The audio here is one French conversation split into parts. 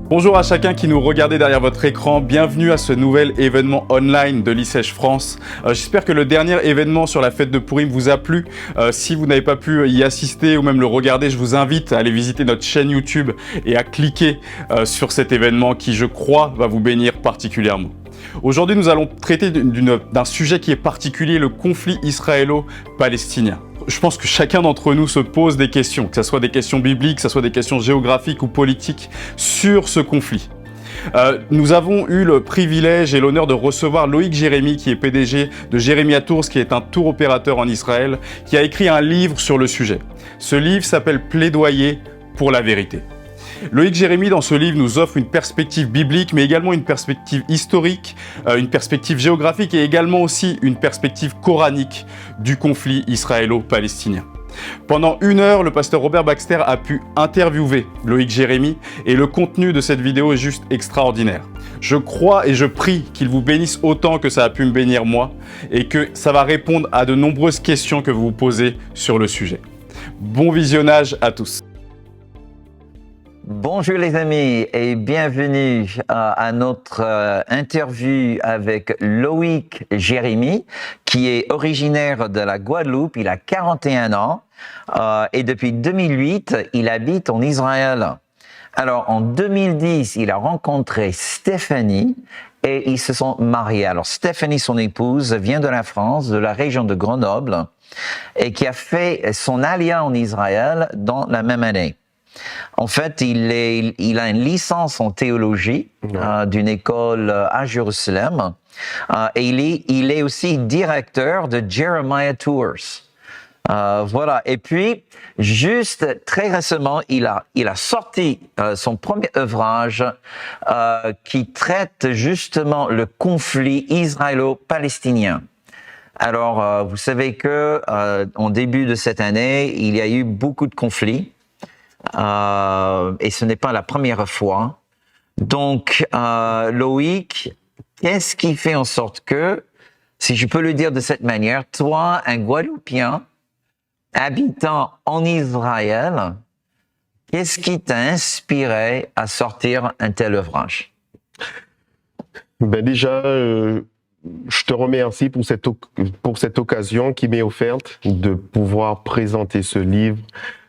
Bonjour à chacun qui nous regardait derrière votre écran, bienvenue à ce nouvel événement online de l'ICEJ France. J'espère que le dernier événement sur la fête de Pourim vous a plu. Si vous n'avez pas pu y assister ou même le regarder, je vous invite à aller visiter notre chaîne YouTube et à cliquer sur cet événement qui, je crois, va vous bénir particulièrement. Aujourd'hui, nous allons traiter d'un sujet qui est particulier, le conflit israélo-palestinien. Je pense que chacun d'entre nous se pose des questions, que ce soit des questions bibliques, que ce soit des questions géographiques ou politiques, sur ce conflit. Nous avons eu le privilège et l'honneur de recevoir Loïc Jérémy, qui est PDG de Jérémia Tours, qui est un tour opérateur en Israël, qui a écrit un livre sur le sujet. Ce livre s'appelle « Plaidoyer pour la vérité ». Loïc Jérémy, dans ce livre, nous offre une perspective biblique, mais également une perspective historique, une perspective géographique et également aussi une perspective coranique du conflit israélo-palestinien. Pendant 1 heure, le pasteur Robert Baxter a pu interviewer Loïc Jérémy et le contenu de cette vidéo est juste extraordinaire. Je crois et je prie qu'il vous bénisse autant que ça a pu me bénir moi et que ça va répondre à de nombreuses questions que vous vous posez sur le sujet. Bon visionnage à tous. Bonjour les amis et bienvenue à notre interview avec Loïc Jérémy qui est originaire de la Guadeloupe, il a 41 ans et depuis 2008 il habite en Israël. Alors en 2010 il a rencontré Stéphanie et ils se sont mariés. Alors Stéphanie, son épouse, vient de la France, de la région de Grenoble et qui a fait son aliyah en Israël dans la même année. En fait, il a une licence en théologie d'une école à Jérusalem et il est aussi directeur de Jeremiah Tours. Voilà. Et puis, juste très récemment, il a sorti son premier ouvrage qui traite justement le conflit israélo-palestinien. Alors, vous savez que en début de cette année, il y a eu beaucoup de conflits. Et ce n'est pas la première fois. Donc, Loïc, qu'est-ce qui fait en sorte que, si je peux le dire de cette manière, toi, un Guadeloupéen, habitant en Israël, qu'est-ce qui t'a inspiré à sortir un tel ouvrage? Ben déjà, je te remercie pour cette occasion qui m'est offerte de pouvoir présenter ce livre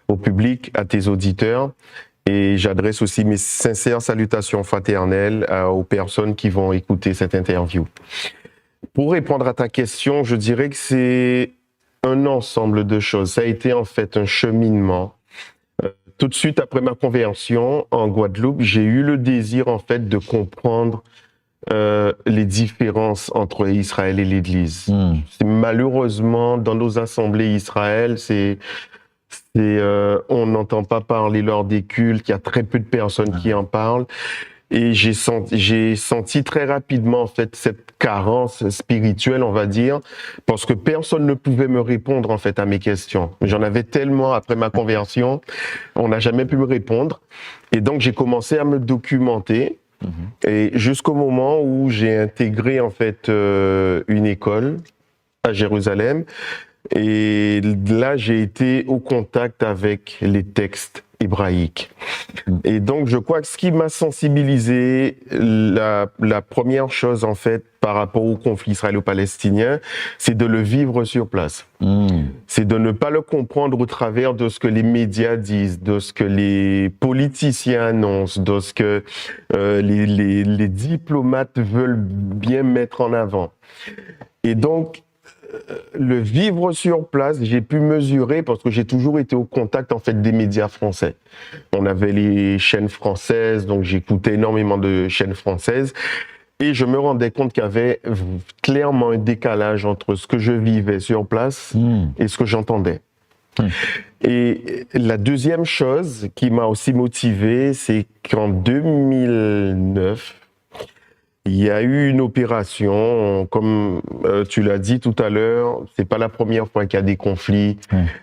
au public, à tes auditeurs. Et j'adresse aussi mes sincères salutations fraternelles aux personnes qui vont écouter cette interview. Pour répondre à ta question, je dirais que c'est un ensemble de choses. Ça a été en fait un cheminement. Tout de suite après ma conversion en Guadeloupe, j'ai eu le désir en fait de comprendre les différences entre Israël et l'Église. Malheureusement, dans nos assemblées Israël, on n'entend pas parler lors des cultes, il y a très peu de personnes qui en parlent. Et j'ai senti très rapidement en fait cette carence spirituelle, on va dire, parce que personne ne pouvait me répondre en fait à mes questions. J'en avais tellement après ma conversion, on n'a jamais pu me répondre. Et donc j'ai commencé à me documenter. Et jusqu'au moment où j'ai intégré en fait une école à Jérusalem. Et là, j'ai été au contact avec les textes hébraïques. Et donc, je crois que ce qui m'a sensibilisé, la première chose, en fait, par rapport au conflit israélo-palestinien, c'est de le vivre sur place. C'est de ne pas le comprendre au travers de ce que les médias disent, de ce que les politiciens annoncent, de ce que les diplomates veulent bien mettre en avant. Et donc, le vivre sur place, j'ai pu mesurer parce que j'ai toujours été au contact en fait des médias français. On avait les chaînes françaises, donc j'écoutais énormément de chaînes françaises et je me rendais compte qu'il y avait clairement un décalage entre ce que je vivais sur place et ce que j'entendais. Et la deuxième chose qui m'a aussi motivé, c'est qu'en 2009, il y a eu une opération, comme tu l'as dit tout à l'heure, c'est pas la première fois qu'il y a des conflits,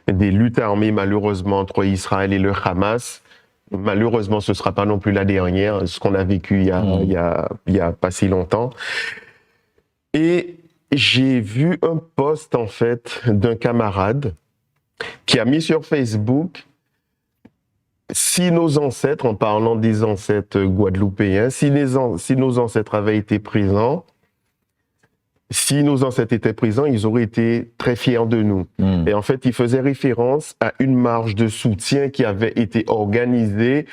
des luttes armées malheureusement entre Israël et le Hamas. Malheureusement, ce sera pas non plus la dernière, ce qu'on a vécu il y a pas si longtemps. Et j'ai vu un post en fait d'un camarade qui a mis sur Facebook si nos ancêtres, en parlant des ancêtres guadeloupéens, si nos ancêtres avaient été présents, si nos ancêtres étaient présents, ils auraient été très fiers de nous. Et en fait, ils faisaient référence à une marche de soutien qui avait été organisée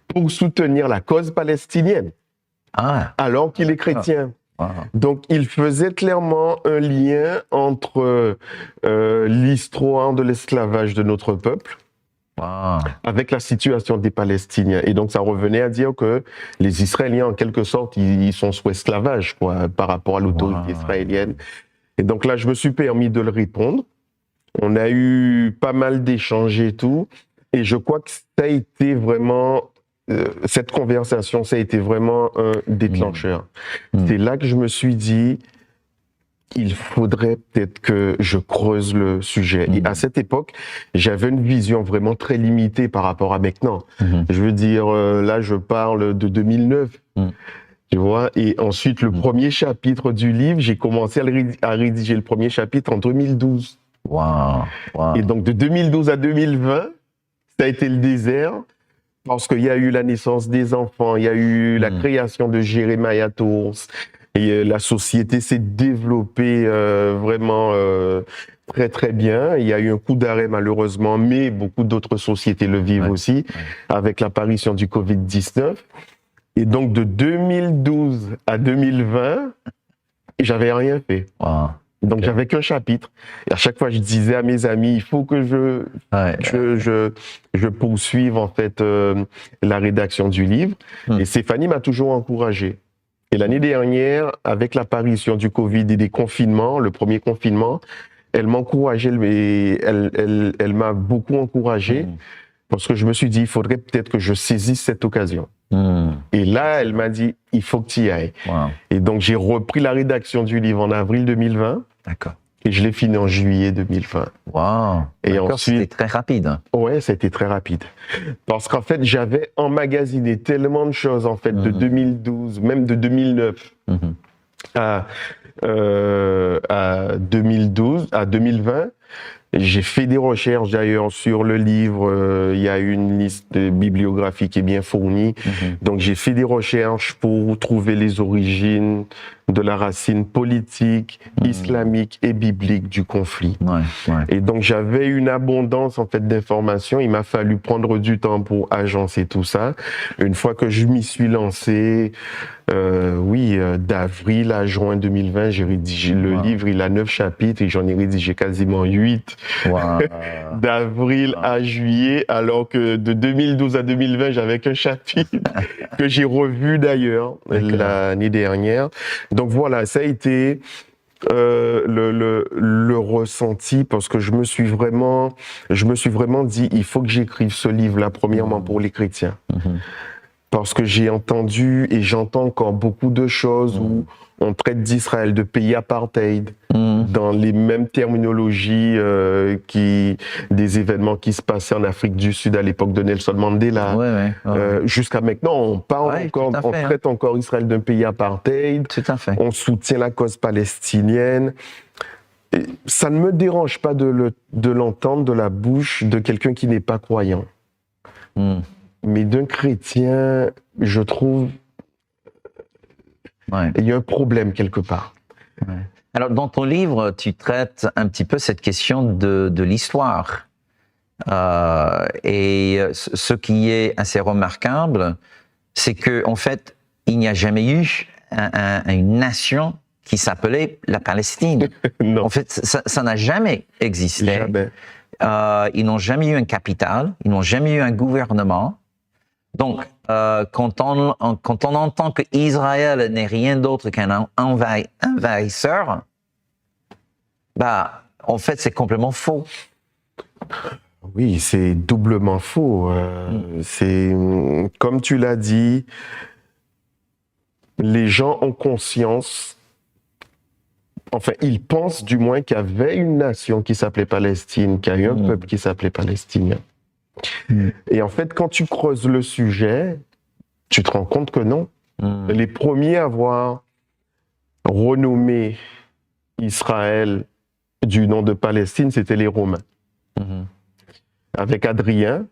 pour soutenir la cause palestinienne, alors qu'il est chrétien. Donc, il faisait clairement un lien entre l'histoire de l'esclavage de notre peuple avec la situation des Palestiniens. Et donc, ça revenait à dire que les Israéliens, en quelque sorte, ils sont sous esclavage, quoi, par rapport à l'autorité israélienne. Et donc là, je me suis permis de le répondre. On a eu pas mal d'échanges et tout. Et je crois que ça a été vraiment... cette conversation, ça a été vraiment un déclencheur. C'est là que je me suis dit, il faudrait peut-être que je creuse le sujet. Et à cette époque, j'avais une vision vraiment très limitée par rapport à maintenant. Je veux dire, là, je parle de 2009. Tu vois, et ensuite, le premier chapitre du livre, j'ai commencé à rédiger le premier chapitre en 2012. Et donc, de 2012 à 2020, ça a été le désert. Parce qu'il y a eu la naissance des enfants, il y a eu la création de Jeremiah Tours, et la société s'est développée vraiment très très bien. Il y a eu un coup d'arrêt malheureusement, mais beaucoup d'autres sociétés le vivent aussi, avec l'apparition du Covid-19. Et donc de 2012 à 2020, j'avais rien fait. Donc j'avais qu'un chapitre. Et à chaque fois, je disais à mes amis, il faut que je poursuive en fait la rédaction du livre. Et Stéphanie m'a toujours encouragé. Et l'année dernière, avec l'apparition du Covid et des confinements, le premier confinement, elle m'encourageait, elle m'a beaucoup encouragé parce que je me suis dit, il faudrait peut-être que je saisisse cette occasion. Et là, elle m'a dit, il faut que tu y ailles. Et donc, j'ai repris la rédaction du livre en avril 2020. Et je l'ai fini en juillet 2020. Et ensuite, c'était très rapide. Ouais, ça a été très rapide. Parce qu'en fait, j'avais emmagasiné tellement de choses, en fait, de 2012, même de 2009 à 2012, à 2020. J'ai fait des recherches d'ailleurs sur le livre. Il y a une liste bibliographique qui est bien fournie. Donc j'ai fait des recherches pour trouver les origines de la racine politique, islamique et biblique du conflit. Et donc j'avais une abondance en fait d'informations. Il m'a fallu prendre du temps pour agencer tout ça. Une fois que je m'y suis lancé, d'avril à juin 2020, j'ai rédigé le livre. Il a 9 chapitres et j'en ai rédigé quasiment 8. D'avril à juillet, alors que de 2012 à 2020, j'avais qu'un chapitre que j'ai revu d'ailleurs l'année dernière. Donc voilà, ça a été le ressenti parce que je me suis vraiment dit, il faut que j'écrive ce livre-là premièrement pour les chrétiens. Parce que j'ai entendu et j'entends encore beaucoup de choses où on traite d'Israël de pays apartheid dans les mêmes terminologies des événements qui se passaient en Afrique du Sud à l'époque de Nelson Mandela. Jusqu'à maintenant, on traite encore Israël d'un pays apartheid. On soutient la cause palestinienne. Et ça ne me dérange pas de l'entendre de la bouche de quelqu'un qui n'est pas croyant. Mais d'un chrétien, je trouve, il y a un problème quelque part. Alors, dans ton livre, tu traites un petit peu cette question de l'histoire. Et ce qui est assez remarquable, c'est que en fait, il n'y a jamais eu une nation qui s'appelait la Palestine. En fait, ça n'a jamais existé. Jamais. Ils n'ont jamais eu une capitale, ils n'ont jamais eu un gouvernement. Donc, quand on entend que Israël n'est rien d'autre qu'un envahisseur, en fait, c'est complètement faux. Oui, c'est doublement faux. C'est, comme tu l'as dit, les gens ont conscience, enfin, ils pensent du moins qu'il y avait une nation qui s'appelait Palestine, qu'il y a eu un peuple qui s'appelait Palestinien. Et en fait, quand tu creuses le sujet, tu te rends compte que non. Les premiers à avoir renommé Israël du nom de Palestine, c'était les Romains. Avec Adrien,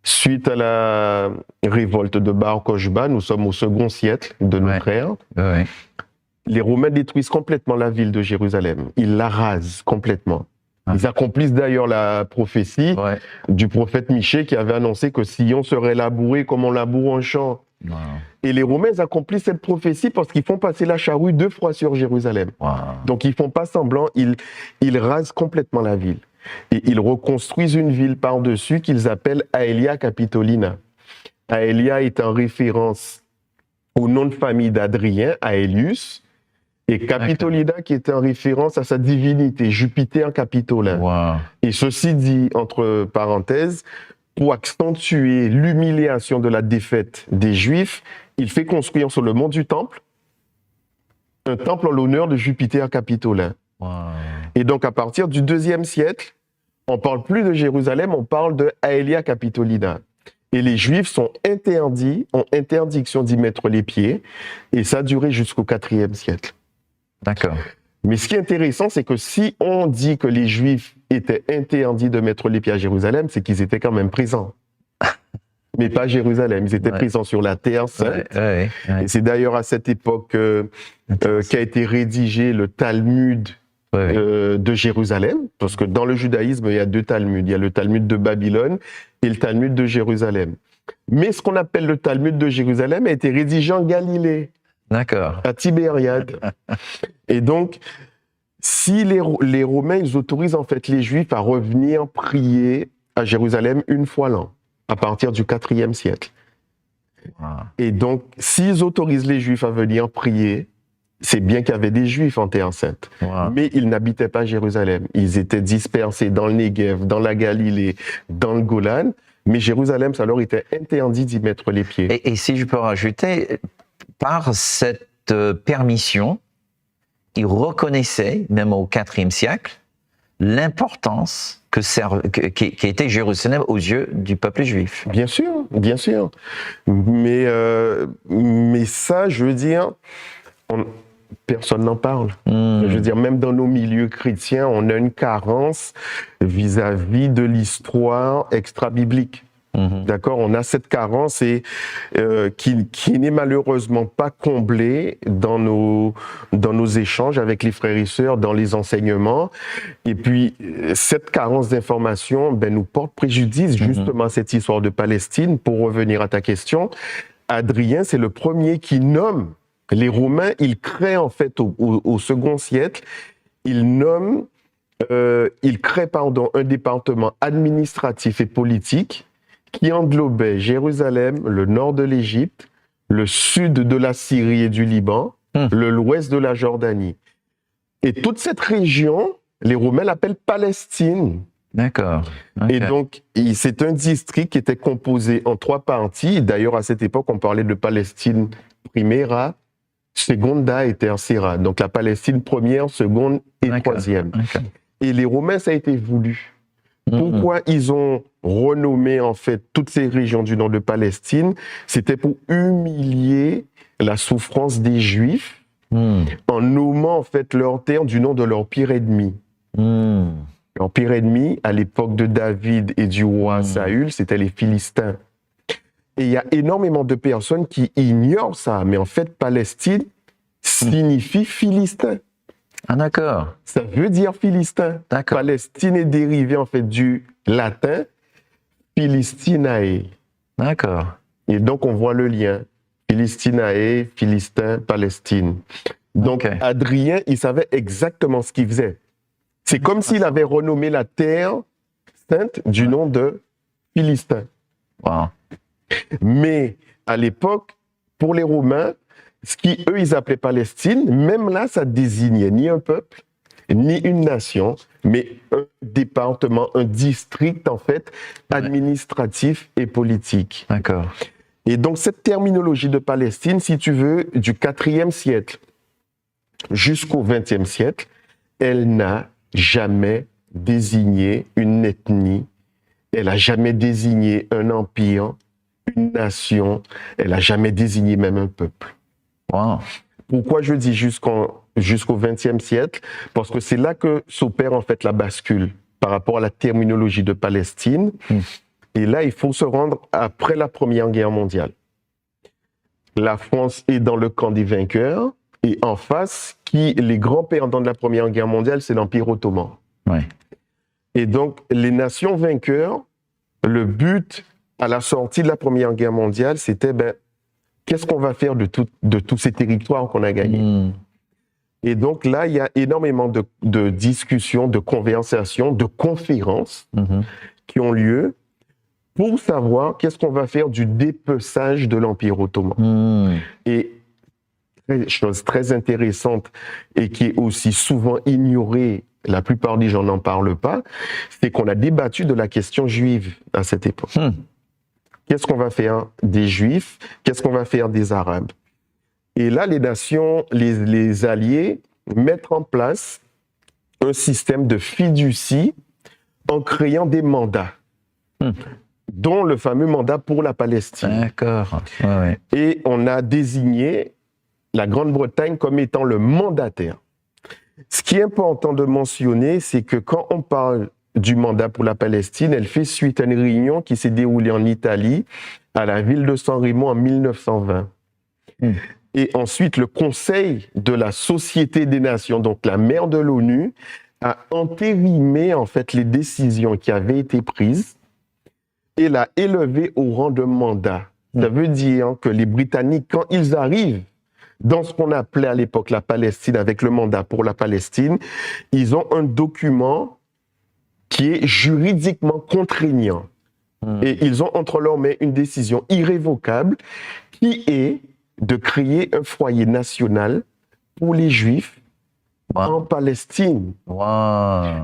Suite à la révolte de Bar Kokhba, nous sommes au second siècle de notre ère. Ouais. Les Romains détruisent complètement la ville de Jérusalem. Ils la rasent complètement. Ils accomplissent d'ailleurs la prophétie du prophète Michée qui avait annoncé que Sion serait labouré comme on laboure un champ. Wow. Et les Romains accomplissent cette prophétie parce qu'ils font passer la charrue 2 fois sur Jérusalem. Wow. Donc ils font pas semblant, ils rasent complètement la ville. Et ils reconstruisent une ville par-dessus qu'ils appellent Aelia Capitolina. Aelia est en référence au nom de famille d'Adrien, Aelius, et Capitolina qui est en référence à sa divinité, Jupiter Capitolin. Wow. Et ceci dit, entre parenthèses, pour accentuer l'humiliation de la défaite des Juifs, il fait construire sur le mont du Temple un temple en l'honneur de Jupiter Capitolin. Wow. Et donc, à partir du IIe siècle, on ne parle plus de Jérusalem, on parle de Aelia Capitolina. Et les Juifs sont interdits, ont interdiction d'y mettre les pieds, et ça a duré jusqu'au IVe siècle. D'accord. Mais ce qui est intéressant, c'est que si on dit que les Juifs étaient interdits de mettre les pieds à Jérusalem, c'est qu'ils étaient quand même présents. Mais pas à Jérusalem, ils étaient présents sur la terre sainte. Et c'est d'ailleurs à cette époque qu'a été rédigé le Talmud de Jérusalem, parce que dans le judaïsme, il y a 2 Talmuds. Il y a le Talmud de Babylone et le Talmud de Jérusalem. Mais ce qu'on appelle le Talmud de Jérusalem a été rédigé en Galilée. D'accord. À Tibériade. Et donc, si les Romains, ils autorisent en fait les Juifs à revenir prier à Jérusalem une fois l'an, à partir du IVe siècle. Wow. Et donc, s'ils autorisent les Juifs à venir prier, c'est bien qu'il y avait des Juifs en Terre Sainte. Wow. Mais ils n'habitaient pas à Jérusalem. Ils étaient dispersés dans le Negev, dans la Galilée, dans le Golan. Mais Jérusalem, ça leur était interdit d'y mettre les pieds. Et si je peux rajouter, par cette permission, ils reconnaissaient, même au IVe siècle, l'importance qu'était Jérusalem aux yeux du peuple juif. Bien sûr, bien sûr. Mais ça, je veux dire, personne n'en parle. Je veux dire, même dans nos milieux chrétiens, on a une carence vis-à-vis de l'histoire extra-biblique. D'accord, on a cette carence et qui n'est malheureusement pas comblée dans nos échanges avec les frères et sœurs, dans les enseignements. Et puis cette carence d'information nous porte préjudice justement à cette histoire de Palestine. Pour revenir à ta question, Adrien, c'est le premier qui nomme les Romains. Ils créent en fait au second siècle, ils créent un département administratif et politique qui englobait Jérusalem, le nord de l'Égypte, le sud de la Syrie et du Liban, l'ouest de la Jordanie. Et toute cette région, les Romains l'appellent Palestine. D'accord. Okay. Et donc, c'est un district qui était composé en 3 parties. D'ailleurs, à cette époque, on parlait de Palestine Primera, Seconda et Tercera. Donc, la Palestine première, seconde et troisième. Okay. Et les Romains, ça a été voulu. Pourquoi ils ont renommé en fait toutes ces régions du nord de Palestine? C'était pour humilier la souffrance des Juifs en nommant en fait leur terre du nom de leur pire ennemi. Leur pire ennemi à l'époque de David et du roi Saül, c'était les Philistins. Et il y a énormément de personnes qui ignorent ça, mais en fait Palestine signifie Philistin. Ah d'accord. Ça veut dire Philistin. Palestine est dérivé en fait du latin Philistinae. D'accord. Et donc on voit le lien. Philistinae, Philistin, Palestine. Donc Adrien, il savait exactement ce qu'il faisait. C'est comme s'il avait renommé la terre sainte du nom de Philistin. Wow. Mais à l'époque, pour les Romains, ce qui, eux, ils appelaient Palestine, même là, ça désignait ni un peuple, ni une nation, mais un département, un district, en fait, administratif et politique. D'accord. Et donc, cette terminologie de Palestine, si tu veux, du IVe siècle jusqu'au XXe siècle, elle n'a jamais désigné une ethnie, elle n'a jamais désigné un empire, une nation, elle n'a jamais désigné même un peuple. Wow. Pourquoi je dis jusqu'au XXe siècle? Parce que c'est là que s'opère en fait la bascule par rapport à la terminologie de Palestine. Et là, il faut se rendre après la Première Guerre mondiale. La France est dans le camp des vainqueurs, et en face, les grands perdants de la Première Guerre mondiale, c'est l'Empire ottoman. Ouais. Et donc, les nations vainqueurs, le but à la sortie de la Première Guerre mondiale, c'était qu'est-ce qu'on va faire de tous ces territoires qu'on a gagnés. Et donc là, il y a énormément de discussions, de conversations, de conférences qui ont lieu pour savoir qu'est-ce qu'on va faire du dépeçage de l'Empire ottoman. Et chose très intéressante et qui est aussi souvent ignorée, la plupart des gens n'en parlent pas, c'est qu'on a débattu de la question juive à cette époque. Qu'est-ce qu'on va faire des Juifs? Qu'est-ce qu'on va faire des Arabes? Et là, les nations, les alliés mettent en place un système de fiducie en créant des mandats, dont le fameux mandat pour la Palestine. D'accord. Ouais. Et on a désigné la Grande-Bretagne comme étant le mandataire. Ce qui est important de mentionner, c'est que quand on parle du mandat pour la Palestine, elle fait suite à une réunion qui s'est déroulée en Italie, à la ville de San Remo en 1920. Et ensuite, le Conseil de la Société des Nations, donc la mère de l'ONU, a entérimé en fait les décisions qui avaient été prises et l'a élevé au rang de mandat. Ça veut dire que les Britanniques, quand ils arrivent dans ce qu'on appelait à l'époque la Palestine, avec le mandat pour la Palestine, ils ont un document qui est juridiquement contraignant. Et ils ont entre leurs mains une décision irrévocable qui est de créer un foyer national pour les Juifs en Palestine.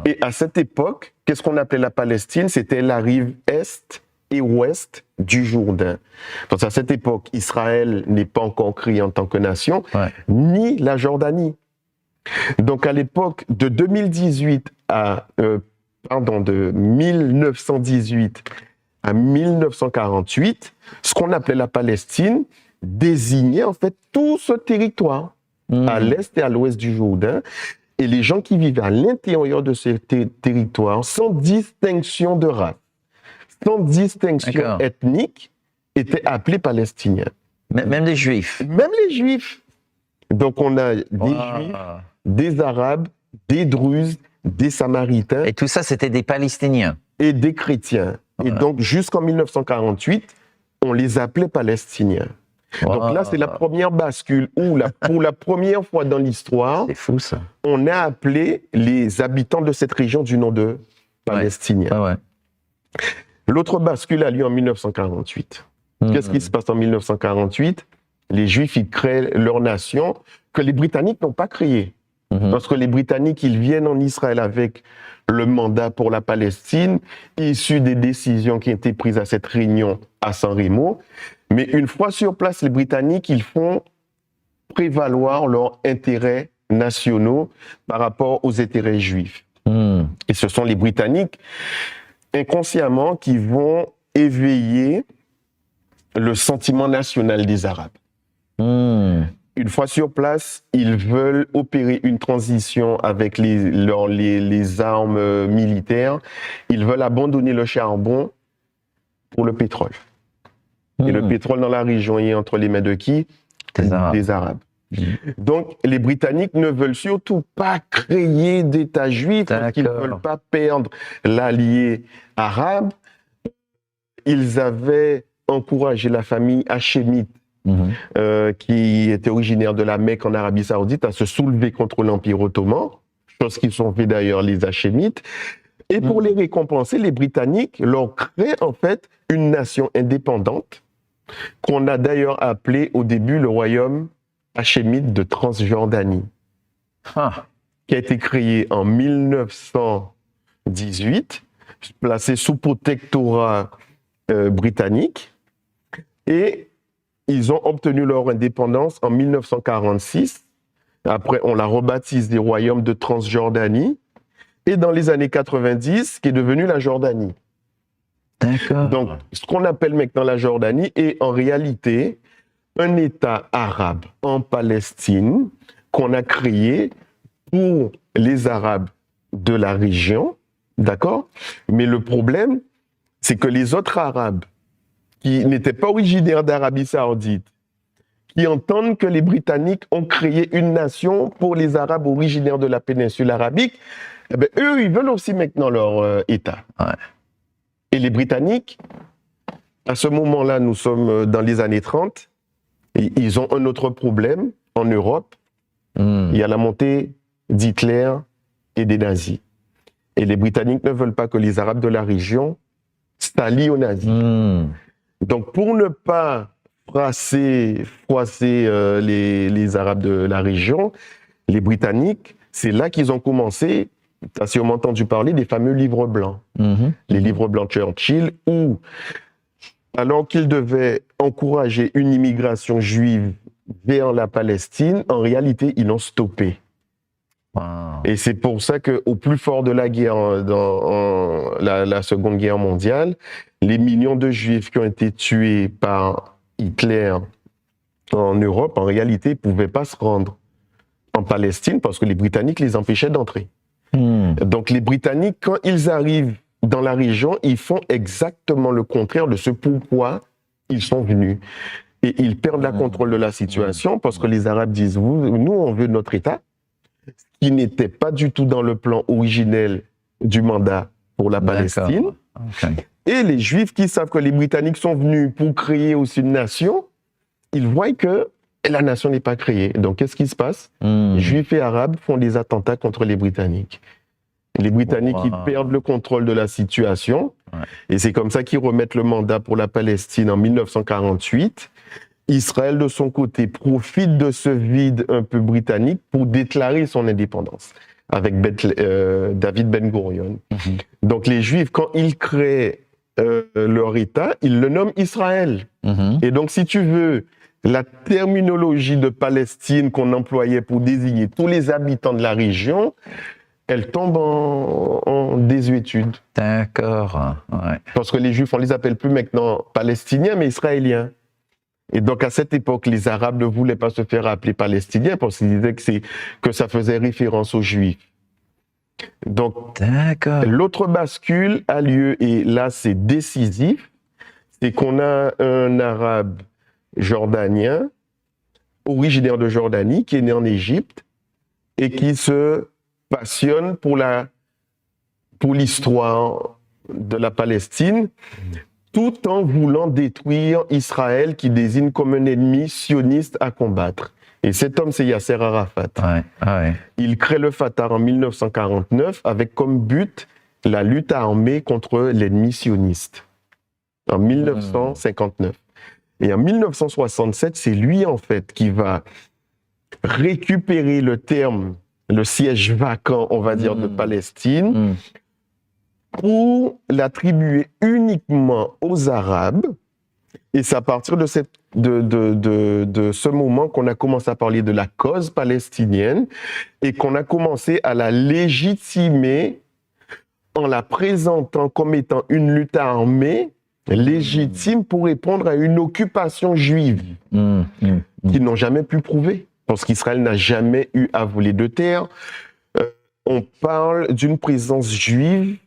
Et à cette époque, qu'est-ce qu'on appelait la Palestine? C'était la rive est et ouest du Jourdain. Parce qu'à cette époque, Israël n'est pas encore créé en tant que nation, ni la Jordanie. Donc à l'époque de 2018 de 1918 à 1948, ce qu'on appelait la Palestine désignait en fait tout ce territoire à l'est et à l'ouest du Jourdain, et les gens qui vivaient à l'intérieur de ce territoire, sans distinction de race, sans distinction ethnique, étaient appelés Palestiniens. Même les Juifs. Même les Juifs. Donc on a des Juifs, des Arabes, des Druzes, des Samaritains. Et tout ça, c'était des Palestiniens. Et des chrétiens. Et donc jusqu'en 1948, on les appelait Palestiniens. Donc là, c'est la première bascule où, pour la première fois dans l'histoire, c'est fou, ça. On a appelé les habitants de cette région du nom de Palestiniens. L'autre bascule a lieu en 1948. Qu'est-ce qui se passe en 1948? Les Juifs, ils créent leur nation que les Britanniques n'ont pas créée. Parce que les Britanniques, ils viennent en Israël avec le mandat pour la Palestine, issu des décisions qui ont été prises à cette réunion à San Remo. Mais une fois sur place, les Britanniques, ils font prévaloir leurs intérêts nationaux par rapport aux intérêts juifs. Et ce sont les Britanniques, inconsciemment, qui vont éveiller le sentiment national des Arabes. Une fois sur place, ils veulent opérer une transition avec les armes militaires. Ils veulent abandonner le charbon pour le pétrole. Et le pétrole dans la région est entre les mains de qui? Des Arabes. Donc, les Britanniques ne veulent surtout pas créer d'État juif parce qu'ils ne veulent pas perdre l'allié arabe. Ils avaient encouragé la famille hachémite, qui était originaire de la Mecque en Arabie Saoudite, à se soulever contre l'Empire ottoman, chose qu'ils ont fait d'ailleurs les hachémites. Et pour les récompenser, les Britanniques leur créent en fait une nation indépendante qu'on a d'ailleurs appelé au début le royaume hachémite de Transjordanie, qui a été créé en 1918, placé sous protectorat britannique, et ils ont obtenu leur indépendance en 1946. Après, on l'a rebaptisé royaume de Transjordanie, et dans les années 90, qui est devenu la Jordanie. Donc, ce qu'on appelle maintenant la Jordanie est en réalité un État arabe en Palestine qu'on a créé pour les Arabes de la région, d'accord? Mais le problème, c'est que les autres Arabes qui n'étaient pas originaires d'Arabie Saoudite, qui entendent que les Britanniques ont créé une nation pour les Arabes originaires de la péninsule arabique, eh ben, eux, ils veulent aussi maintenant leur État. Ouais. Et les Britanniques, à ce moment-là, nous sommes dans les années 30, et ils ont un autre problème en Europe. Il y a la montée d'Hitler et des nazis. Et les Britanniques ne veulent pas que les Arabes de la région s'allient aux nazis. Donc, pour ne pas froisser les Arabes de la région, les Britanniques, c'est là qu'ils ont commencé, tu as sûrement entendu parler des fameux livres blancs. Les livres blancs Churchill, où, alors qu'ils devaient encourager une immigration juive vers la Palestine, en réalité, ils l'ont stoppé. Wow. Et c'est pour ça qu'au plus fort de la guerre, dans la Seconde Guerre mondiale, les millions de Juifs qui ont été tués par Hitler en Europe, en réalité, ne pouvaient pas se rendre en Palestine parce que les Britanniques les empêchaient d'entrer. Donc les Britanniques, quand ils arrivent dans la région, ils font exactement le contraire de ce pourquoi ils sont venus. Et ils perdent le contrôle de la situation parce que les Arabes disent, nous, on veut notre État, qui n'était pas du tout dans le plan originel du mandat pour la Palestine. Okay. Et les Juifs qui savent que les Britanniques sont venus pour créer aussi une nation, ils voient que la nation n'est pas créée. Donc, qu'est-ce qui se passe? Juifs et Arabes font des attentats contre les Britanniques. Les Britanniques, ils perdent le contrôle de la situation. Et c'est comme ça qu'ils remettent le mandat pour la Palestine en 1948. Israël, de son côté, profite de ce vide un peu britannique pour déclarer son indépendance avec David Ben Gurion. Donc les Juifs, quand ils créent leur État, ils le nomment Israël. Et donc, si tu veux, la terminologie de Palestine qu'on employait pour désigner tous les habitants de la région, elle tombe en désuétude. D'accord. Ouais. Parce que les Juifs, on les appelle plus maintenant Palestiniens, mais Israéliens. Et donc, à cette époque, les Arabes ne voulaient pas se faire appeler Palestiniens parce qu'ils disaient que ça faisait référence aux Juifs. Donc, l'autre bascule a lieu, et là, c'est décisif, c'est qu'on a un Arabe jordanien, originaire de Jordanie, qui est né en Égypte et qui se passionne pour l'histoire de la Palestine, tout en voulant détruire Israël, qui désigne comme un ennemi sioniste à combattre. Et cet homme, c'est Yasser Arafat. Il crée le Fatah en 1949 avec comme but la lutte armée contre l'ennemi sioniste. En 1959. Et en 1967, c'est lui, en fait, qui va récupérer le terme, le siège vacant, on va dire, de Palestine, pour l'attribuer uniquement aux Arabes. Et c'est à partir de ce moment qu'on a commencé à parler de la cause palestinienne et qu'on a commencé à la légitimer en la présentant comme étant une lutte armée légitime pour répondre à une occupation juive qu'ils n'ont jamais pu prouver. Parce qu'Israël n'a jamais eu à voler de terre. On parle d'une présence juive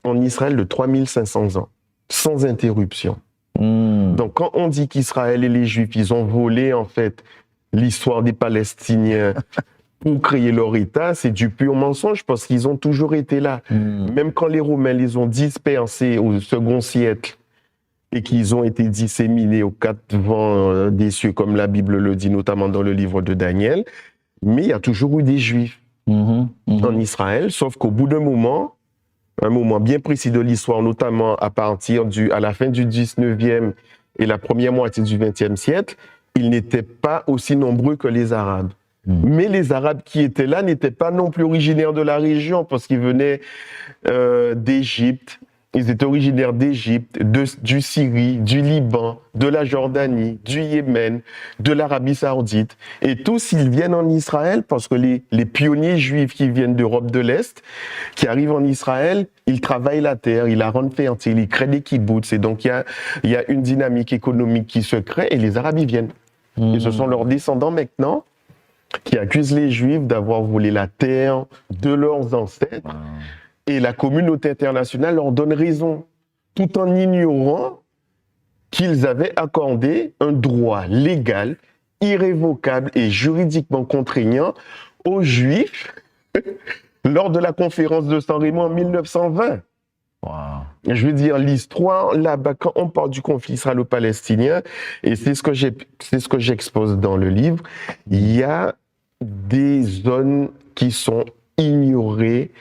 en Israël de 3500 ans, sans interruption. Donc, quand on dit qu'Israël et les Juifs, ils ont volé, en fait, l'histoire des Palestiniens pour créer leur État, c'est du pur mensonge parce qu'ils ont toujours été là. Même quand les Romains les ont dispersés au second siècle et qu'ils ont été disséminés aux quatre vents des cieux, comme la Bible le dit, notamment dans le livre de Daniel, mais il y a toujours eu des Juifs en Israël, sauf qu'au bout d'un moment, un moment bien précis de l'histoire, notamment à la fin du 19e et la première moitié du 20e siècle, ils n'étaient pas aussi nombreux que les Arabes. Mais les Arabes qui étaient là n'étaient pas non plus originaires de la région parce qu'ils venaient d'Égypte. Ils étaient originaires d'Égypte, du Syrie, du Liban, de la Jordanie, du Yémen, de l'Arabie Saoudite. Et tous, ils viennent en Israël parce que les pionniers juifs qui viennent d'Europe de l'Est, qui arrivent en Israël, ils travaillent la terre, ils la rendent fertile, ils créent des kibbutz. Et donc, il y a une dynamique économique qui se crée et les Arabes, ils viennent. Et ce sont leurs descendants maintenant qui accusent les Juifs d'avoir volé la terre de leurs ancêtres. Et la communauté internationale leur donne raison. tout en ignorant qu'ils avaient accordé un droit légal, irrévocable et juridiquement contraignant aux Juifs lors de la conférence de San Remo en 1920. Wow. Je veux dire, l'histoire, là-bas, quand on parle du conflit israélo-palestinien, et c'est ce que j'expose dans le livre, il y a des zones qui sont ignorées,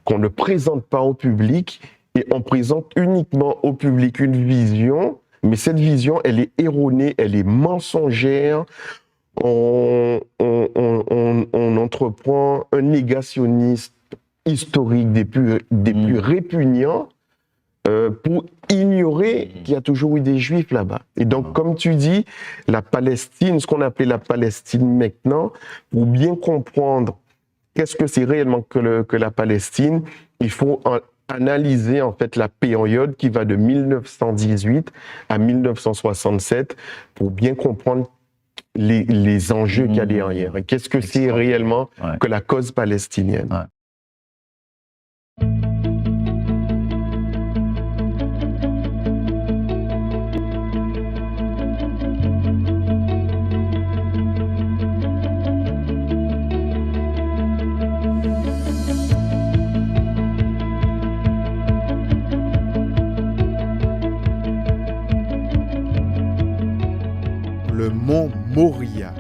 qu'on ne présente pas au public, et on présente uniquement au public une vision, mais cette vision, elle est erronée, elle est mensongère. On entreprend un négationnisme historique des plus répugnants pour ignorer qu'il y a toujours eu des Juifs là-bas. Et donc, comme tu dis, la Palestine, ce qu'on appelait la Palestine maintenant, pour bien comprendre qu'est-ce que c'est réellement que la Palestine, il faut analyser en fait la période qui va de 1918 à 1967 pour bien comprendre les enjeux qu'il y a derrière. Et qu'est-ce que c'est réellement que la cause palestinienne. Le mont Moria,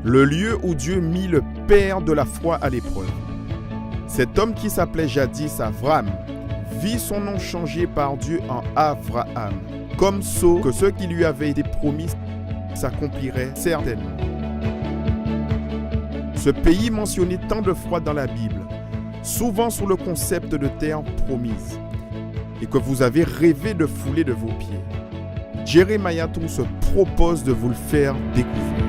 le lieu où Dieu mit le père de la foi à l'épreuve. Cet homme qui s'appelait jadis Avram vit son nom changé par Dieu en Avraham, comme sceau que ce qui lui avait été promis s'accomplirait certainement. Ce pays mentionné tant de fois dans la Bible, souvent sous le concept de terre promise, et que vous avez rêvé de fouler de vos pieds. Jeremiah Tour se propose de vous le faire découvrir.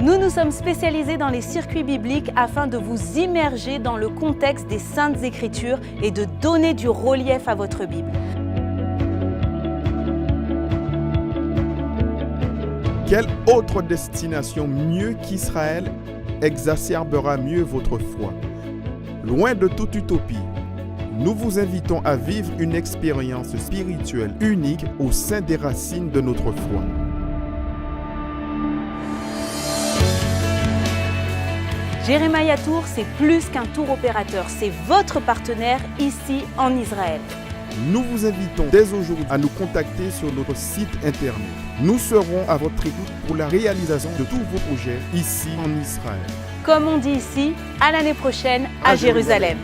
Nous sommes spécialisés dans les circuits bibliques afin de vous immerger dans le contexte des Saintes Écritures et de donner du relief à votre Bible. Quelle autre destination mieux qu'Israël exacerbera mieux votre foi? Loin de toute utopie, nous vous invitons à vivre une expérience spirituelle unique au sein des racines de notre foi. Jeremiah Tour, c'est plus qu'un tour opérateur, c'est votre partenaire ici en Israël. Nous vous invitons dès aujourd'hui à nous contacter sur notre site internet. Nous serons à votre écoute pour la réalisation de tous vos projets ici en Israël. Comme on dit ici, à l'année prochaine à Jérusalem.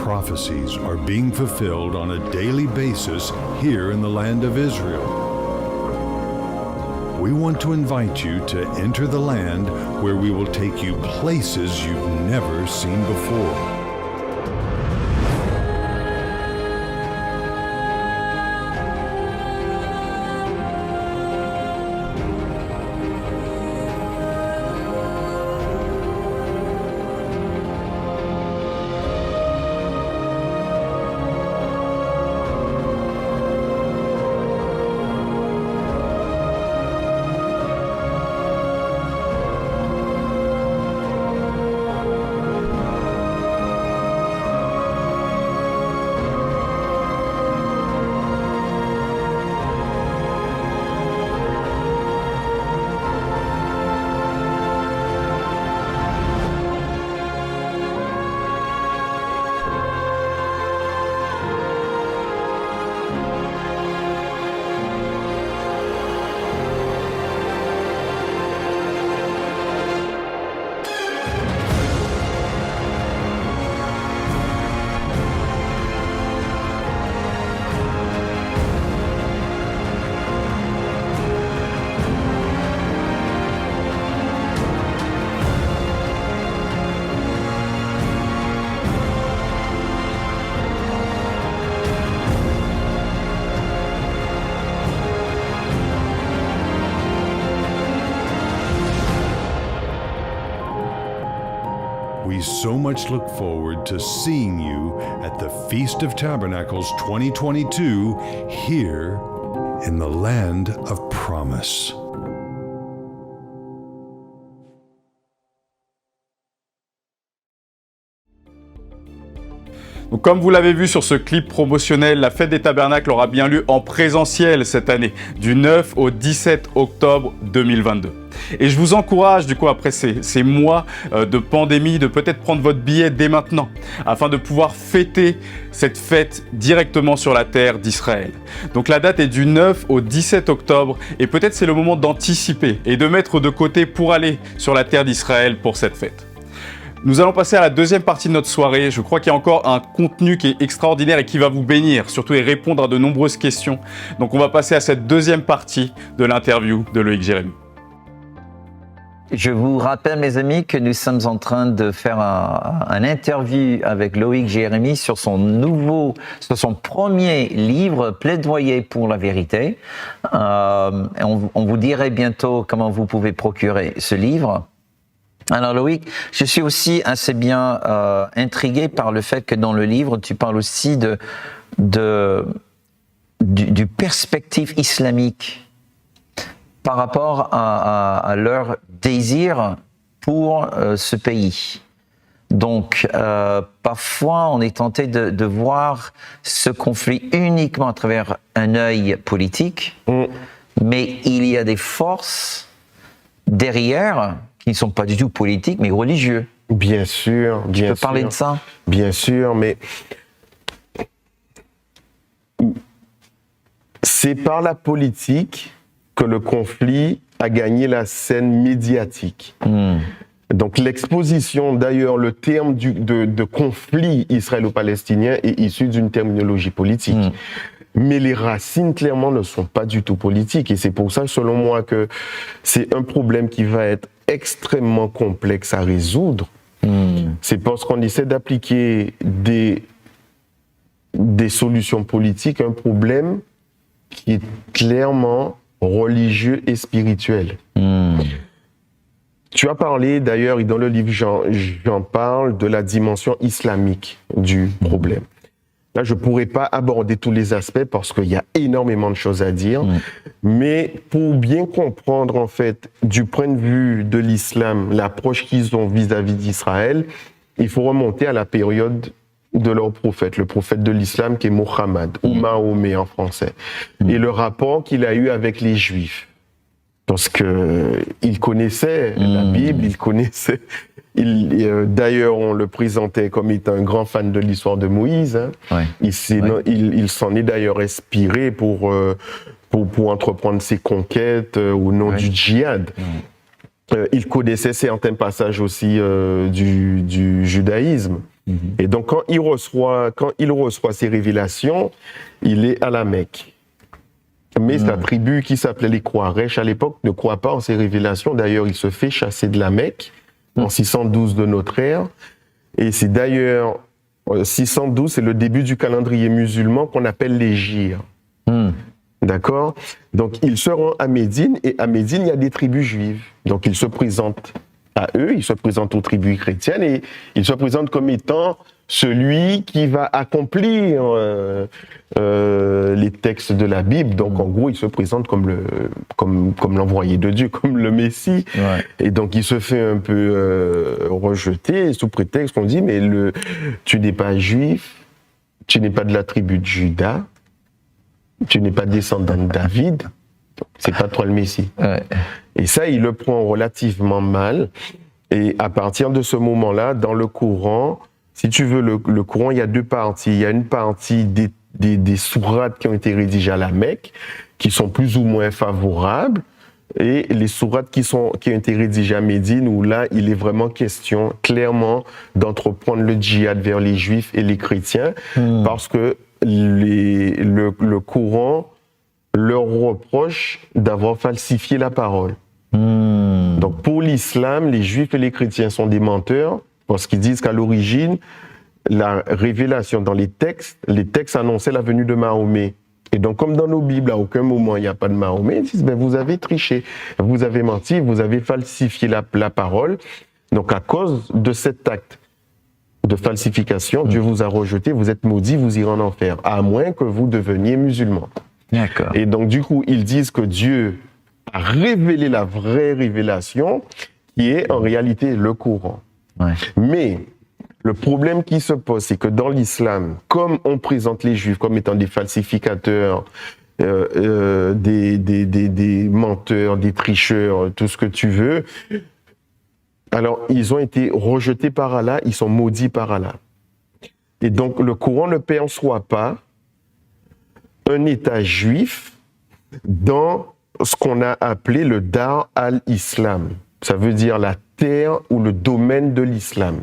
Prophecies are being fulfilled on a daily basis here in the land of Israel. We want to invite you to enter the land where we will take you places you've never seen before. so much look forward to seeing you at the Feast of Tabernacles 2022 here in the land of promise. Donc, comme vous l'avez vu sur ce clip promotionnel, la fête des tabernacles aura bien lieu en présentiel cette année, du 9 au 17 octobre 2022. Et je vous encourage, du coup, après ces mois de pandémie, de peut-être prendre votre billet dès maintenant, afin de pouvoir fêter cette fête directement sur la terre d'Israël. Donc la date est du 9 au 17 octobre, et peut-être c'est le moment d'anticiper et de mettre de côté pour aller sur la terre d'Israël pour cette fête. Nous allons passer à la deuxième partie de notre soirée. Je crois qu'il y a encore un contenu qui est extraordinaire et qui va vous bénir, surtout et répondre à de nombreuses questions. Donc on va passer à cette deuxième partie de l'interview de Loïc Jérémy. Je vous rappelle, mes amis, que nous sommes en train de faire un interview avec Loïc Jérémy sur son premier livre, Plaidoyer pour la vérité. On vous dirait bientôt comment vous pouvez procurer ce livre. Alors Loïc, je suis aussi assez bien intrigué par le fait que dans le livre, tu parles aussi du perspective islamique par rapport à leur désir pour ce pays. Donc, parfois, on est tenté de voir ce conflit uniquement à travers un œil politique, mais il y a des forces derrière qui ne sont pas du tout politiques, mais religieux. Bien sûr, bien sûr. Tu peux parler de ça ? Bien sûr, mais c'est par la politique que le conflit a gagné la scène médiatique. Donc l'exposition, d'ailleurs, le terme de conflit israélo-palestinien est issu d'une terminologie politique. Mais les racines, clairement, ne sont pas du tout politiques. Et c'est pour ça, selon moi, que c'est un problème qui va être extrêmement complexe à résoudre. C'est parce qu'on essaie d'appliquer des solutions politiques à un problème qui est clairement religieux et spirituel. Tu as parlé, d'ailleurs, dans le livre, j'en parle, de la dimension islamique du problème. Là, je ne pourrais pas aborder tous les aspects parce qu'il y a énormément de choses à dire. Mais pour bien comprendre, en fait, du point de vue de l'islam, l'approche qu'ils ont vis-à-vis d'Israël, il faut remonter à la période de leur prophète, le prophète de l'islam qui est Mohammed, ou Mahomet en français, et le rapport qu'il a eu avec les Juifs. Parce qu'il connaissait la Bible, il connaissait... D'ailleurs, on le présentait comme étant un grand fan de l'histoire de Moïse. Il s'en est d'ailleurs inspiré pour entreprendre ses conquêtes au nom du djihad. Il connaissait certains passages aussi du judaïsme. Et donc, quand il reçoit ces révélations, il est à la Mecque. Mais sa tribu, qui s'appelait les Quraysh à l'époque, ne croit pas en ces révélations. D'ailleurs, il se fait chasser de la Mecque en 612 de notre ère. Et c'est d'ailleurs, 612, c'est le début du calendrier musulman qu'on appelle l'Hégire. D'accord ? Donc, il se rend à Médine, et à Médine, il y a des tribus juives. Donc, il se présente à eux, il se présente aux tribus chrétiennes, et il se présente comme étant celui qui va accomplir les textes de la Bible. Donc, en gros, il se présente comme l'envoyé de Dieu, comme le Messie. Et donc, il se fait un peu rejeter sous prétexte qu'on dit, mais tu n'es pas juif, tu n'es pas de la tribu de Juda, tu n'es pas descendant de David, c'est pas toi le Messie. Et ça, il le prend relativement mal. Et à partir de ce moment-là, dans le Coran, si tu veux, le Coran, il y a deux parties. Il y a une partie des sourates qui ont été rédigées à la Mecque, qui sont plus ou moins favorables, et les sourates qui ont été rédigées à Médine, où là, il est vraiment question, clairement, d'entreprendre le djihad vers les Juifs et les chrétiens, parce que le Coran leur reproche d'avoir falsifié la parole. Donc, pour l'islam, les Juifs et les chrétiens sont des menteurs, parce qu'ils disent qu'à l'origine, la révélation dans les textes annonçaient la venue de Mahomet. Et donc, comme dans nos Bibles, à aucun moment il n'y a pas de Mahomet, ils disent, vous avez triché, vous avez menti, vous avez falsifié la parole. Donc, à cause de cet acte de falsification, Dieu vous a rejeté, vous êtes maudit, vous irez en enfer, à moins que vous deveniez musulman. D'accord. Et donc, du coup, ils disent que Dieu a révélé la vraie révélation, qui est en réalité le Coran. Ouais. Mais le problème qui se pose, c'est que dans l'islam, comme on présente les juifs comme étant des falsificateurs, des menteurs, des tricheurs, tout ce que tu veux, alors ils ont été rejetés par Allah, ils sont maudits par Allah. Et donc le Coran ne perçoit pas un État juif dans ce qu'on a appelé le Dar al-Islam. Ça veut dire la terre ou le domaine de l'islam.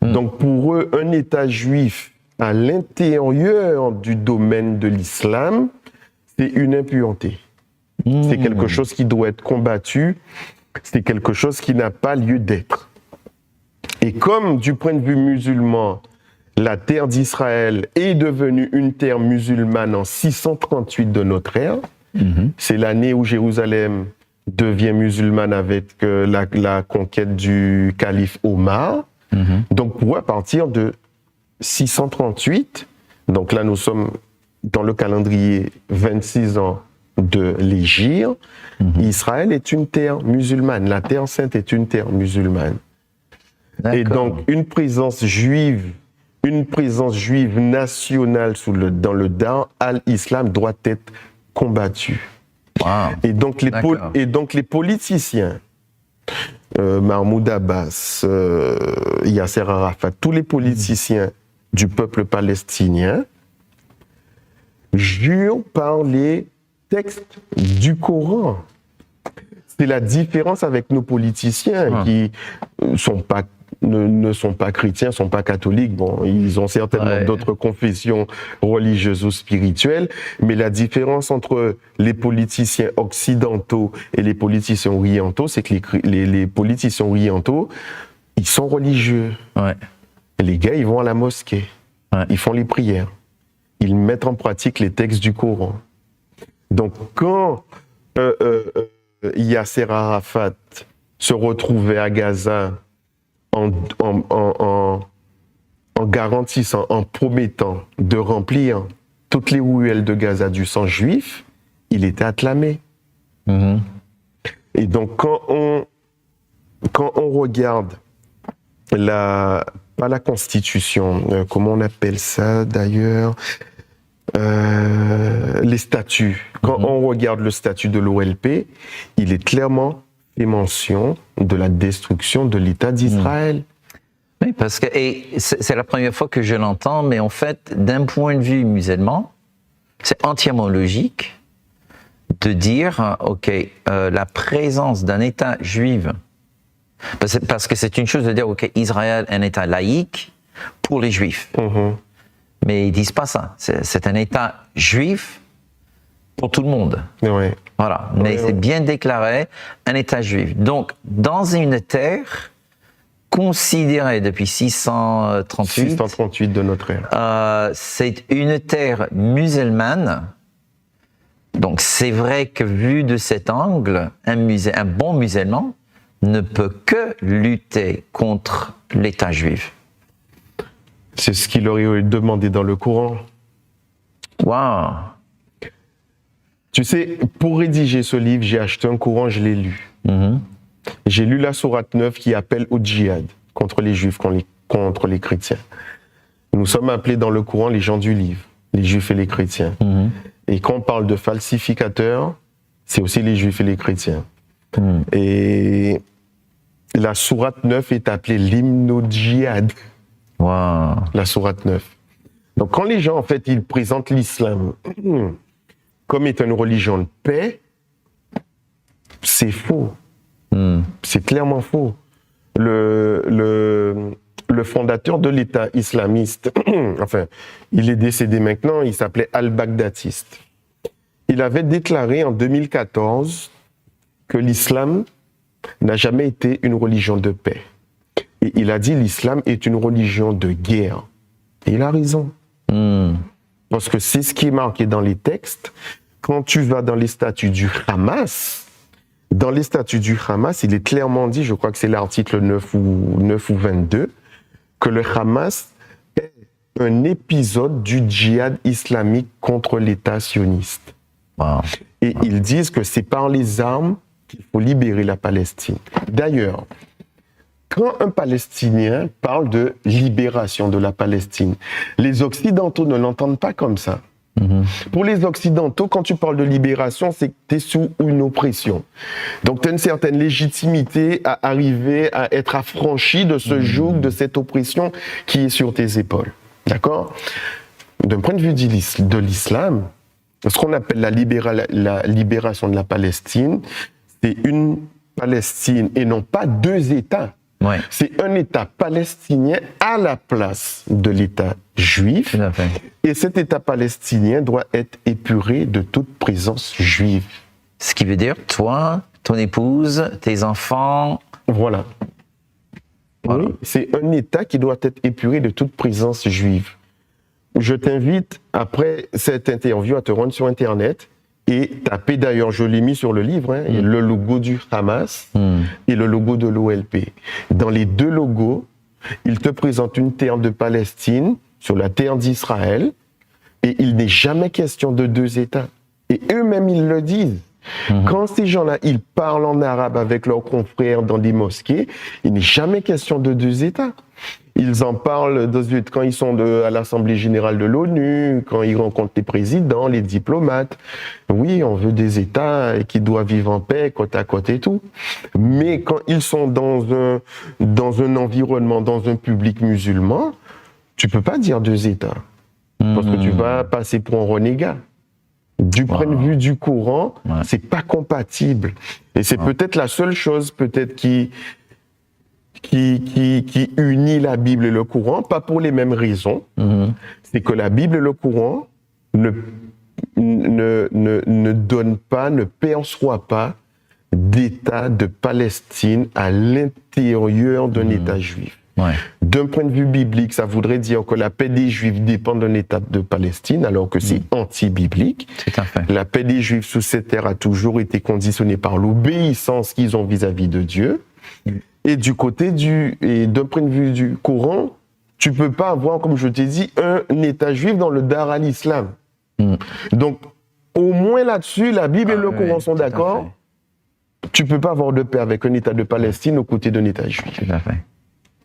Donc pour eux, un État juif à l'intérieur du domaine de l'islam, c'est une impureté. C'est quelque chose qui doit être combattu, c'est quelque chose qui n'a pas lieu d'être. Et comme du point de vue musulman, la terre d'Israël est devenue une terre musulmane en 638 de notre ère, c'est l'année où Jérusalem devient musulmane avec la conquête du calife Omar. Donc pour eux, à partir de 638, donc là nous sommes dans le calendrier 26 ans de l'Hégire, Israël est une terre musulmane, la terre sainte est une terre musulmane. Et donc une présence juive nationale dans le Dar al-Islam doit être combattue. Wow. Et donc les politiciens, Mahmoud Abbas, Yasser Arafat, tous les politiciens du peuple palestinien jurent par les textes du Coran. C'est la différence avec nos politiciens qui ne sont pas chrétiens, ne sont pas catholiques. Bon, ils ont certainement d'autres confessions religieuses ou spirituelles, mais la différence entre les politiciens occidentaux et les politiciens orientaux, c'est que les politiciens orientaux, ils sont religieux. Ouais. Et les gars, ils vont à la mosquée, ils font les prières, ils mettent en pratique les textes du Coran. Donc quand Yasser Arafat se retrouvait à Gaza en garantissant, en promettant de remplir toutes les ruelles de Gaza du sang juif, il était acclamé. Et donc quand on regarde pas la Constitution, comment on appelle ça d'ailleurs, les statuts. Quand on regarde le statut de l'OLP, il est clairement fait mention de la destruction de l'État d'Israël. Oui, parce que c'est la première fois que je l'entends, mais en fait, d'un point de vue musulman, c'est entièrement logique de dire, la présence d'un État juif, parce que c'est une chose de dire, Israël est un État laïque pour les Juifs. Mais ils disent pas ça. C'est un État juif pour tout le monde. Ouais. Voilà. Mais c'est bien déclaré, un État juif. Donc, dans une terre considérée depuis 638 de notre ère. C'est une terre musulmane. Donc, c'est vrai que vu de cet angle, un bon musulman ne peut que lutter contre l'État juif. C'est ce qu'il aurait demandé dans le Coran. Waouh! Tu sais, pour rédiger ce livre, j'ai acheté un Coran, je l'ai lu. J'ai lu la sourate 9 qui appelle au djihad contre les Juifs, contre les chrétiens. Nous sommes appelés dans le Coran les gens du livre, les Juifs et les chrétiens. Et quand on parle de falsificateurs, c'est aussi les Juifs et les chrétiens. Et la sourate 9 est appelée l'hymne au djihad. Wow. La sourate 9. Donc quand les gens, en fait, ils présentent l'islam comme étant une religion de paix, c'est faux. C'est clairement faux. Le fondateur de l'État islamiste, enfin, il est décédé maintenant, il s'appelait al-Baghdadiste. Il avait déclaré en 2014 que l'islam n'a jamais été une religion de paix. Et il a dit l'islam est une religion de guerre. Et il a raison. Parce que c'est ce qui est marqué dans les textes. Quand tu vas dans les statuts du Hamas, il est clairement dit, je crois que c'est l'article 9 ou 22, que le Hamas est un épisode du djihad islamique contre l'État sioniste. Wow. Et ils disent que c'est par les armes qu'il faut libérer la Palestine. D'ailleurs, quand un Palestinien parle de libération de la Palestine, les Occidentaux ne l'entendent pas comme ça. Pour les Occidentaux, quand tu parles de libération, c'est que tu es sous une oppression. Donc tu as une certaine légitimité à arriver à être affranchi de ce joug, de cette oppression qui est sur tes épaules. D'accord ? D'un point de vue de l'islam, ce qu'on appelle la libération de la Palestine, c'est une Palestine et non pas deux États. Ouais. C'est un État palestinien à la place de l'État juif. Tout à fait. Et cet État palestinien doit être épuré de toute présence juive. Ce qui veut dire, toi, ton épouse, tes enfants... Voilà. Voilà. Oui, c'est un État qui doit être épuré de toute présence juive. Je t'invite, après cette interview, à te rendre sur Internet et taper, d'ailleurs, je l'ai mis sur le livre, hein, le logo du Hamas et le logo de l'OLP. Dans les deux logos, ils te présentent une terre de Palestine sur la terre d'Israël et il n'est jamais question de deux États. Et eux-mêmes, ils le disent. Quand ces gens-là, ils parlent en arabe avec leurs confrères dans des mosquées, il n'est jamais question de deux États. Ils en parlent quand ils sont à l'Assemblée Générale de l'ONU, quand ils rencontrent les présidents, les diplomates. Oui, on veut des États qui doivent vivre en paix, côte à côte et tout. Mais quand ils sont dans un environnement, dans un public musulman, tu peux pas dire deux États. Parce que tu vas passer pour un renégat. Du point de vue du Coran, c'est pas compatible. Et c'est peut-être la seule chose peut-être qui unit la Bible et le Coran, pas pour les mêmes raisons. C'est que la Bible et le Coran ne donnent pas, ne perçoivent pas d'État de Palestine à l'intérieur d'un État juif. Ouais. D'un point de vue biblique, ça voudrait dire que la paix des Juifs dépend d'un État de Palestine, alors que c'est anti-biblique. Tout à fait. La paix des Juifs sous cette terre a toujours été conditionnée par l'obéissance qu'ils ont vis-à-vis de Dieu. Et d'un point de vue du Coran, tu peux pas avoir, comme je t'ai dit, un État juif dans le Dar al-Islam. Donc, au moins là-dessus, la Bible et le Coran sont d'accord. Tu peux pas avoir de paix avec un État de Palestine aux côtés d'un État juif. Tout à fait.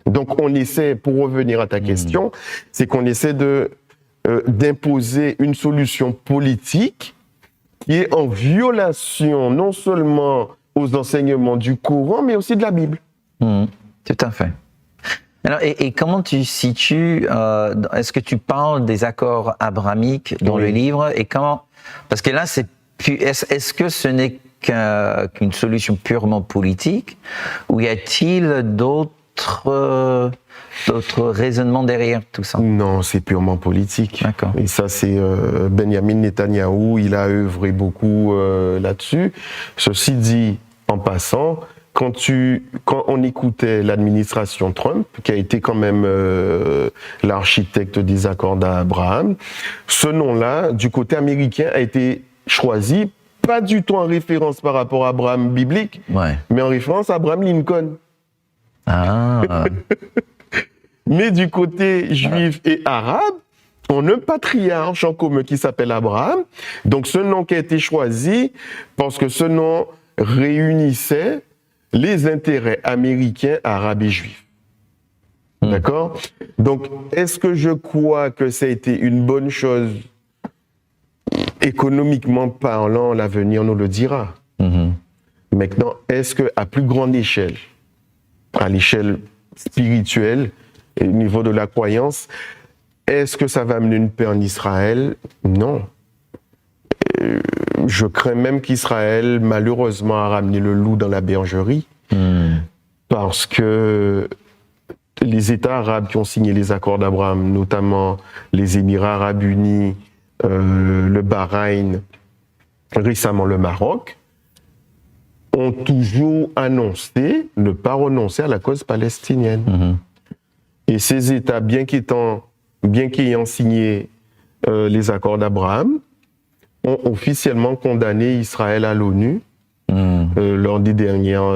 Donc, on essaie, pour revenir à ta question, c'est qu'on essaie d'imposer une solution politique qui est en violation non seulement aux enseignements du Coran, mais aussi de la Bible. Tout à fait. Alors, et comment tu situes, est-ce que tu parles des accords abrahamiques dans le livre, et comment, parce que là, est-ce que ce n'est qu'une solution purement politique, ou y a-t-il d'autres raisonnements derrière tout ça? Non, c'est purement politique. D'accord. Et ça, c'est Benjamin Netanyahou, il a œuvré beaucoup là-dessus. Ceci dit, en passant, quand on écoutait l'administration Trump, qui a été quand même l'architecte des accords d'Abraham, ce nom-là, du côté américain, a été choisi pas du tout en référence par rapport à Abraham biblique, mais en référence à Abraham Lincoln. Mais du côté juif et arabe, on a un patriarche en commun qui s'appelle Abraham. Donc ce nom qui a été choisi, parce que ce nom réunissait les intérêts américains, arabes et juifs. D'accord ? Donc, est-ce que je crois que ça a été une bonne chose économiquement parlant? L'avenir nous le dira. Maintenant, est-ce qu'à plus grande échelle, à l'échelle spirituelle et au niveau de la croyance, est-ce que ça va amener une paix en Israël? Non. Je crains même qu'Israël, malheureusement, a ramené le loup dans la bergerie, parce que les États arabes qui ont signé les accords d'Abraham, notamment les Émirats arabes unis, le Bahreïn, récemment le Maroc, ont toujours annoncé ne pas renoncer à la cause palestinienne. Et ces États, bien qu'ayant signé les accords d'Abraham, ont officiellement condamné Israël à l'ONU lors des dernières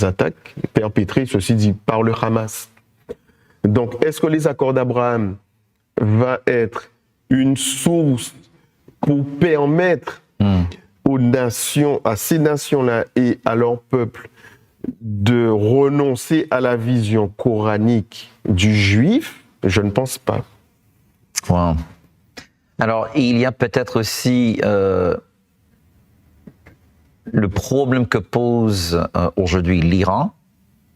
attaques perpétrées, ceci dit, par le Hamas. Donc, est-ce que les accords d'Abraham vont être une source pour permettre aux nations, à ces nations-là et à leur peuple de renoncer à la vision coranique du juif? Je ne pense pas. Wow. Alors, il y a peut-être aussi le problème que pose aujourd'hui l'Iran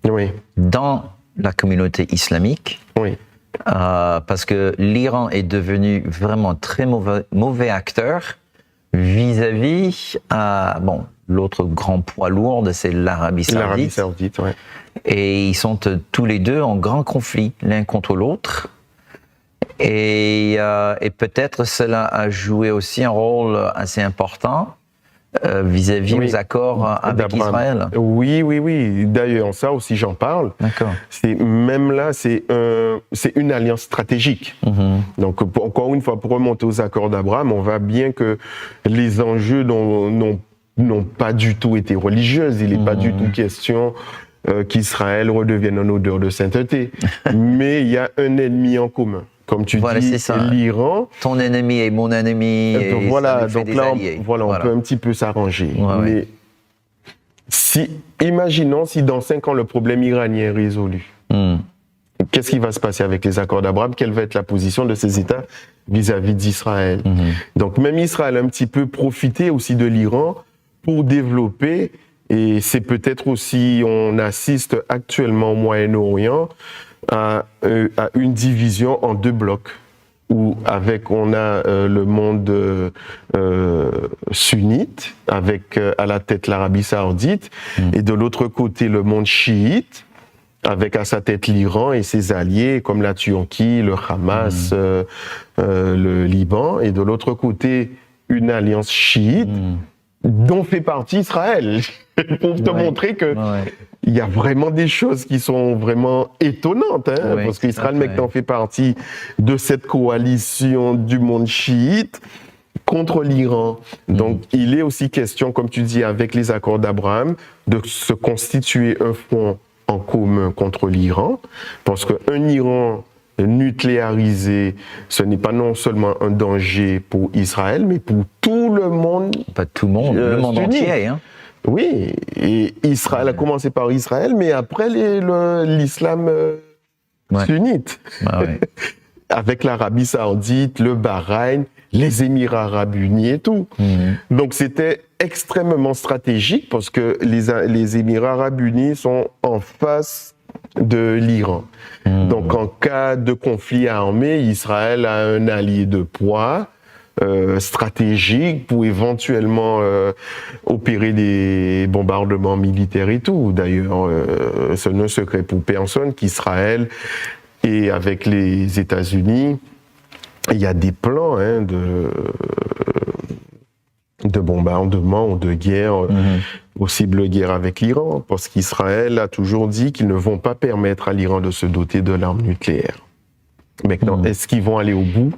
Oui, dans la communauté islamique, oui, parce que l'Iran est devenu vraiment très mauvais acteur vis-à-vis, bon, l'autre grand poids lourd, c'est l'Arabie l'Arabie Saoudite. Saoudite, oui. Et ils sont tous les deux en grand conflit, l'un contre l'autre. Et peut-être cela a joué aussi un rôle assez important vis-à-vis Oui, des accords avec d'Abraham. Israël. Oui. D'ailleurs, ça aussi, j'en parle. D'accord. Même là, c'est une alliance stratégique. Donc, encore une fois, pour remonter aux accords d'Abraham, on voit bien que les enjeux n'ont pas du tout été religieux. Il n'est pas du tout question qu'Israël redevienne une odeur de sainteté. Mais il y a un ennemi en commun. Comme tu Voilà, dis, c'est ça. l'Iran. Ton ennemi est mon ennemi. Et Donc voilà, ça nous fait donc des là, alliés. on peut un petit peu s'arranger. Ouais, Mais imaginons si dans 5 ans le problème iranien est résolu. Qu'est-ce qui va se passer avec les accords d'Abraham? Quelle va être la position de ces États vis-à-vis d'Israël? Donc même Israël a un petit peu profité aussi de l'Iran pour développer, et c'est peut-être aussi, on assiste actuellement au Moyen-Orient, à une division en 2 blocs, où on a le monde sunnite, avec à la tête l'Arabie Saoudite, et de l'autre côté le monde chiite, avec à sa tête l'Iran et ses alliés comme la Turquie, le Hamas, le Liban, et de l'autre côté une alliance chiite dont fait partie Israël, pour te montrer que il y a vraiment des choses qui sont vraiment étonnantes, hein, parce qu'Israël maintenant fait partie de cette coalition du monde chiite contre l'Iran. Donc il est aussi question, comme tu dis, avec les accords d'Abraham, de se constituer un front en commun contre l'Iran, parce qu'un Iran nucléarisé, ce n'est pas non seulement un danger pour Israël, mais pour tout le monde. Pas tout le monde, le monde entier. Hein. Oui, et Israël a commencé par Israël, mais après l'islam sunnite, avec l'Arabie Saoudite, le Bahreïn, les Émirats Arabes Unis et tout. Donc c'était extrêmement stratégique parce que les Émirats Arabes Unis sont en face de l'Iran. Donc en cas de conflit armé, Israël a un allié de poids stratégique pour éventuellement opérer des bombardements militaires et tout. D'ailleurs, ce n'est un secret pour personne qu'Israël et avec les États-Unis, il y a des plans de bombardement ou de guerre, possible guerre avec l'Iran, parce qu'Israël a toujours dit qu'ils ne vont pas permettre à l'Iran de se doter de l'arme nucléaire. Maintenant, est-ce qu'ils vont aller au bout?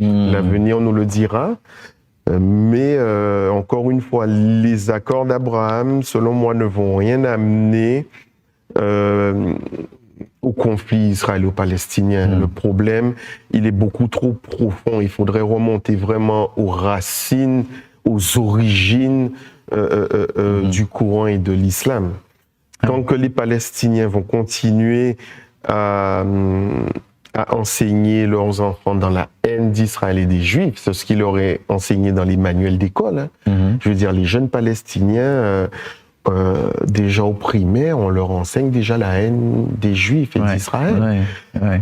L'avenir nous le dira. Mais encore une fois, les accords d'Abraham, selon moi, ne vont rien amener au conflit israélo-palestinien. Le problème, il est beaucoup trop profond. Il faudrait remonter vraiment aux racines, aux origines du Coran et de l'islam. Tant que les Palestiniens vont continuer à enseigner leurs enfants dans la haine d'Israël et des Juifs, c'est ce qu'ils leur est enseigné dans les manuels d'école. Je veux dire, les jeunes Palestiniens, déjà au primaire, on leur enseigne déjà la haine des Juifs et d'Israël.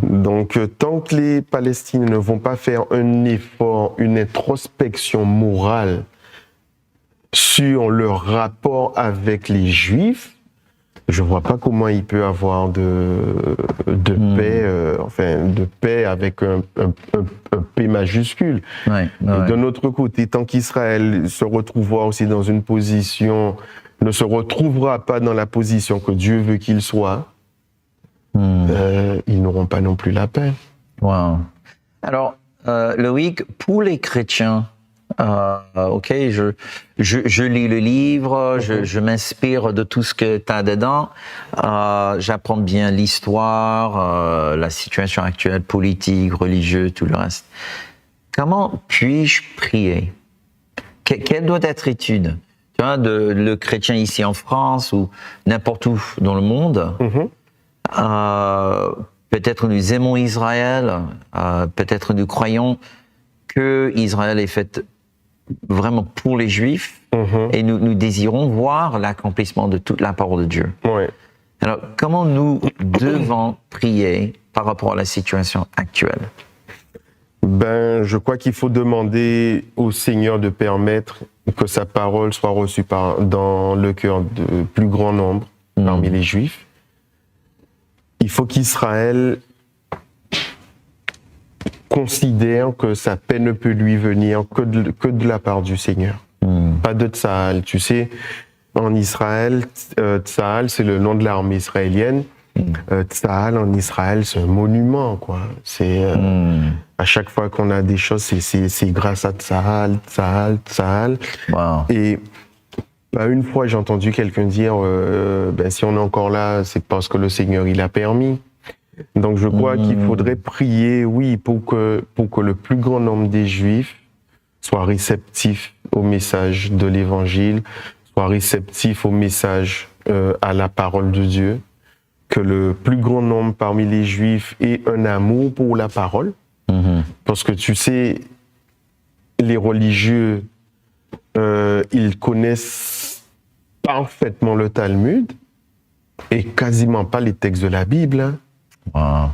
Donc, tant que les Palestiniens ne vont pas faire un effort, une introspection morale sur leur rapport avec les Juifs, je vois pas comment il peut avoir de paix, de paix avec un P majuscule. D'un autre côté, tant qu'Israël se retrouvera aussi dans une position, ne se retrouvera pas dans la position que Dieu veut qu'il soit, ils n'auront pas non plus la paix. Alors, Loïc, pour les chrétiens Ok, je lis le livre, je m'inspire de tout ce que tu as dedans. J'apprends bien l'histoire, la situation actuelle, politique, religieuse, tout le reste. Comment puis-je prier? Quelle doit être l'étude? Tu vois, le chrétien ici en France ou n'importe où dans le monde. Peut-être nous aimons Israël, peut-être nous croyons que Israël est fait vraiment pour les Juifs et nous désirons voir l'accomplissement de toute la parole de Dieu. Ouais. Alors, comment nous devons prier par rapport à la situation actuelle? Ben, je crois qu'il faut demander au Seigneur de permettre que sa parole soit reçue dans le cœur de plus grand nombre parmi les Juifs. Il faut qu'Israël considère que sa paix ne peut lui venir que de la part du Seigneur. Pas de Tsahal. Tu sais, en Israël, Tsahal, c'est le nom de l'armée israélienne. Tsahal, en Israël, c'est un monument, quoi. C'est, à chaque fois qu'on a des choses, c'est grâce à Tsahal, Tsahal, Tsahal. Wow. Et pas une fois, j'ai entendu quelqu'un dire, ben, si on est encore là, c'est parce que le Seigneur, il a permis. Donc je crois qu'il faudrait prier, oui, pour que le plus grand nombre des Juifs soient réceptifs au message de l'Évangile, soient réceptifs au message à la parole de Dieu, que le plus grand nombre parmi les Juifs ait un amour pour la parole, parce que tu sais, les religieux, ils connaissent parfaitement le Talmud et quasiment pas les textes de la Bible, hein. Wow.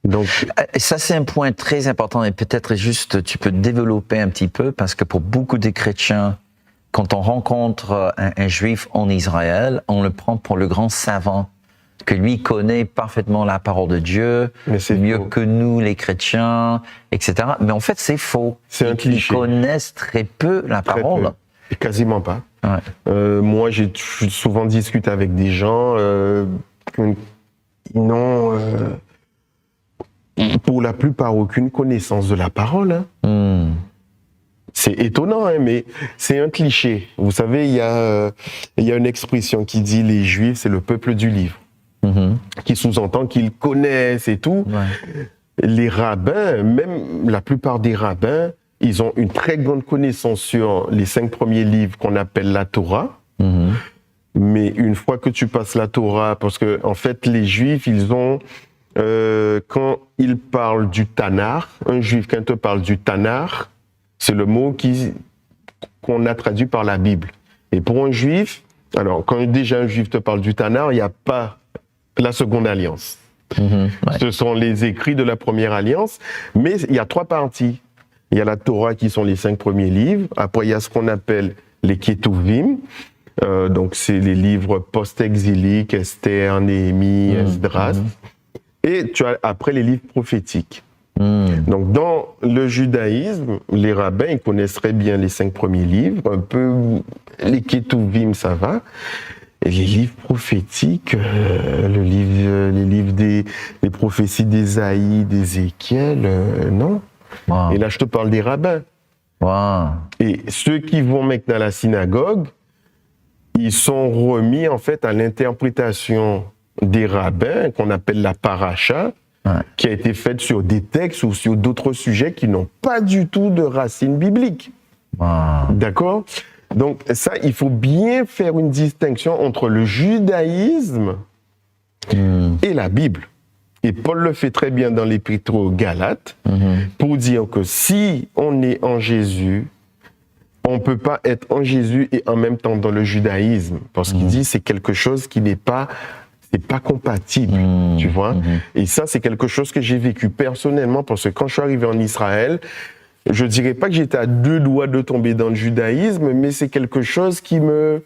Donc, ça, c'est un point très important et peut-être juste tu peux développer un petit peu parce que pour beaucoup de chrétiens, quand on rencontre un juif en Israël, on le prend pour le grand savant, que lui connaît parfaitement la parole de Dieu, mieux que nous, les chrétiens, etc. Mais en fait, c'est faux. C'est un cliché. Ils connaissent très peu la parole. Et quasiment pas. Ouais. Moi, j'ai souvent discuté avec des gens qui n'ont, pour la plupart, aucune connaissance de la parole. Hein. C'est étonnant, hein, mais c'est un cliché. Vous savez, il y a une expression qui dit les Juifs, c'est le peuple du livre, qui sous-entend qu'ils connaissent et tout. Ouais. Les rabbins, même la plupart des rabbins, ils ont une très grande connaissance sur les 5 premiers livres qu'on appelle la Torah. Mais une fois que tu passes la Torah, parce que en fait, les Juifs, ils ont, quand ils parlent du Tanar, un Juif, quand il te parle du Tanar, c'est le mot qu'on a traduit par la Bible. Et pour un Juif, alors quand déjà un Juif te parle du Tanar, il n'y a pas la seconde alliance. Ouais. Ce sont les écrits de la première alliance, mais il y a 3 parties. Il y a la Torah qui sont les 5 premiers livres. Après, il y a ce qu'on appelle les Ketuvim. Donc, c'est les livres post-exiliques, Esther, Néhémie, Esdras. Et tu as après les livres prophétiques. Donc, dans le judaïsme, les rabbins, ils connaissent très bien les 5 premiers livres. Un peu, les Ketuvim, ça va. Et les livres prophétiques, les livres des prophéties d'Ésaïe, d'Ézéchiel, non. Wow. Et là, je te parle des rabbins. Wow. Et ceux qui vont maintenant à la synagogue, ils sont remis en fait à l'interprétation des rabbins, qu'on appelle la paracha, qui a été faite sur des textes ou sur d'autres sujets qui n'ont pas du tout de racines bibliques. Wow. D'accord ? Donc ça, il faut bien faire une distinction entre le judaïsme et la Bible. Et Paul le fait très bien dans l'Épître aux Galates, pour dire que si on est en Jésus, on ne peut pas être en Jésus et en même temps dans le judaïsme. Parce qu'il dit c'est quelque chose qui n'est pas, c'est pas compatible, tu vois. Et ça, c'est quelque chose que j'ai vécu personnellement, parce que quand je suis arrivé en Israël, je dirais pas que j'étais à 2 doigts de tomber dans le judaïsme, mais c'est quelque chose qui me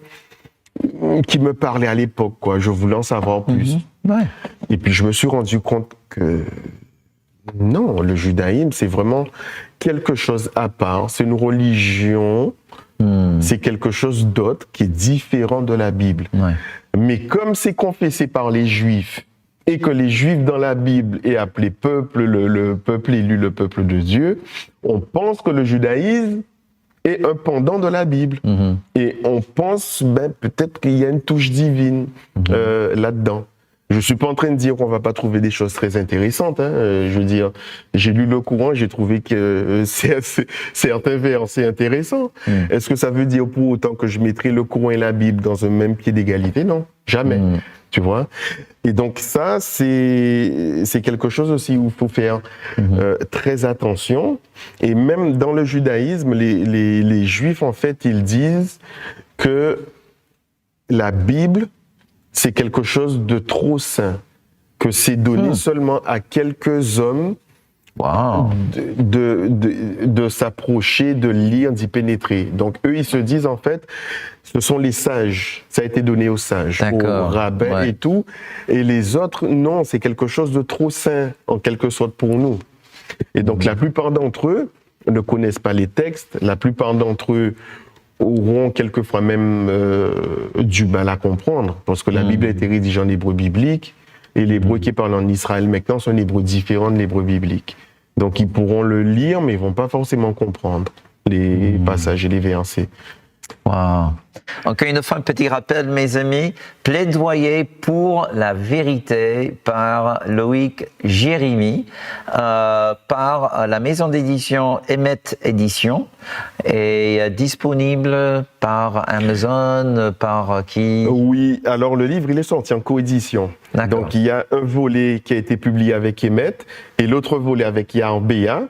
parlait à l'époque, quoi. Je voulais en savoir plus. Ouais. Et puis je me suis rendu compte que non, le judaïsme, c'est vraiment quelque chose à part. C'est une religion, c'est quelque chose d'autre qui est différent de la Bible. Ouais. Mais comme c'est confessé par les Juifs et que les Juifs dans la Bible est appelé peuple, le peuple élu, le peuple de Dieu, on pense que le judaïsme est un pendant de la Bible. Et on pense peut-être qu'il y a une touche divine là-dedans. Je suis pas en train de dire qu'on va pas trouver des choses très intéressantes. Je veux dire, j'ai lu le Coran, j'ai trouvé que certains versets intéressants. Est-ce que ça veut dire pour autant que je mettrai le Coran et la Bible dans un même pied d'égalité? Non, jamais. Tu vois? Et donc ça, c'est quelque chose aussi où il faut faire très attention. Et même dans le judaïsme, les Juifs, en fait, ils disent que la Bible, c'est quelque chose de trop saint, que c'est donné seulement à quelques hommes de s'approcher, de lire, d'y pénétrer. Donc eux, ils se disent en fait, ce sont les sages, ça a été donné aux sages, aux rabbins et tout, et les autres, non, c'est quelque chose de trop saint, en quelque sorte pour nous. Et donc la plupart d'entre eux ne connaissent pas les textes, la plupart d'entre eux auront quelquefois même du mal à comprendre, parce que la Bible a été rédigée en hébreu biblique, et l'hébreu qui parle en Israël maintenant, c'est un hébreu différent de l'hébreu biblique. Donc ils pourront le lire, mais ils vont pas forcément comprendre les passages et les versets. Wow. Encore une fois, un petit rappel, mes amis, plaidoyer pour la vérité par Loïc Jérémy, par la maison d'édition Emet Édition, et disponible par Amazon, par qui? Oui, alors le livre, il est sorti en coédition. Donc il y a un volet qui a été publié avec Emet et l'autre volet avec Yarbéa,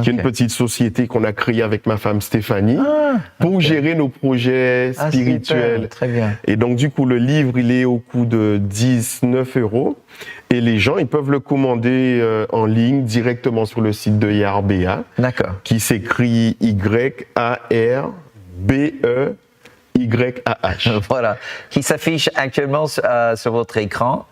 qui est une petite société qu'on a créée avec ma femme Stéphanie pour gérer nos projets spirituels. Super, très bien. Et donc du coup, le livre, il est au coût de 19 €. Et les gens, ils peuvent le commander en ligne directement sur le site de Yarbéa, qui s'écrit YARBEYAH. Voilà, qui s'affiche actuellement sur votre écran.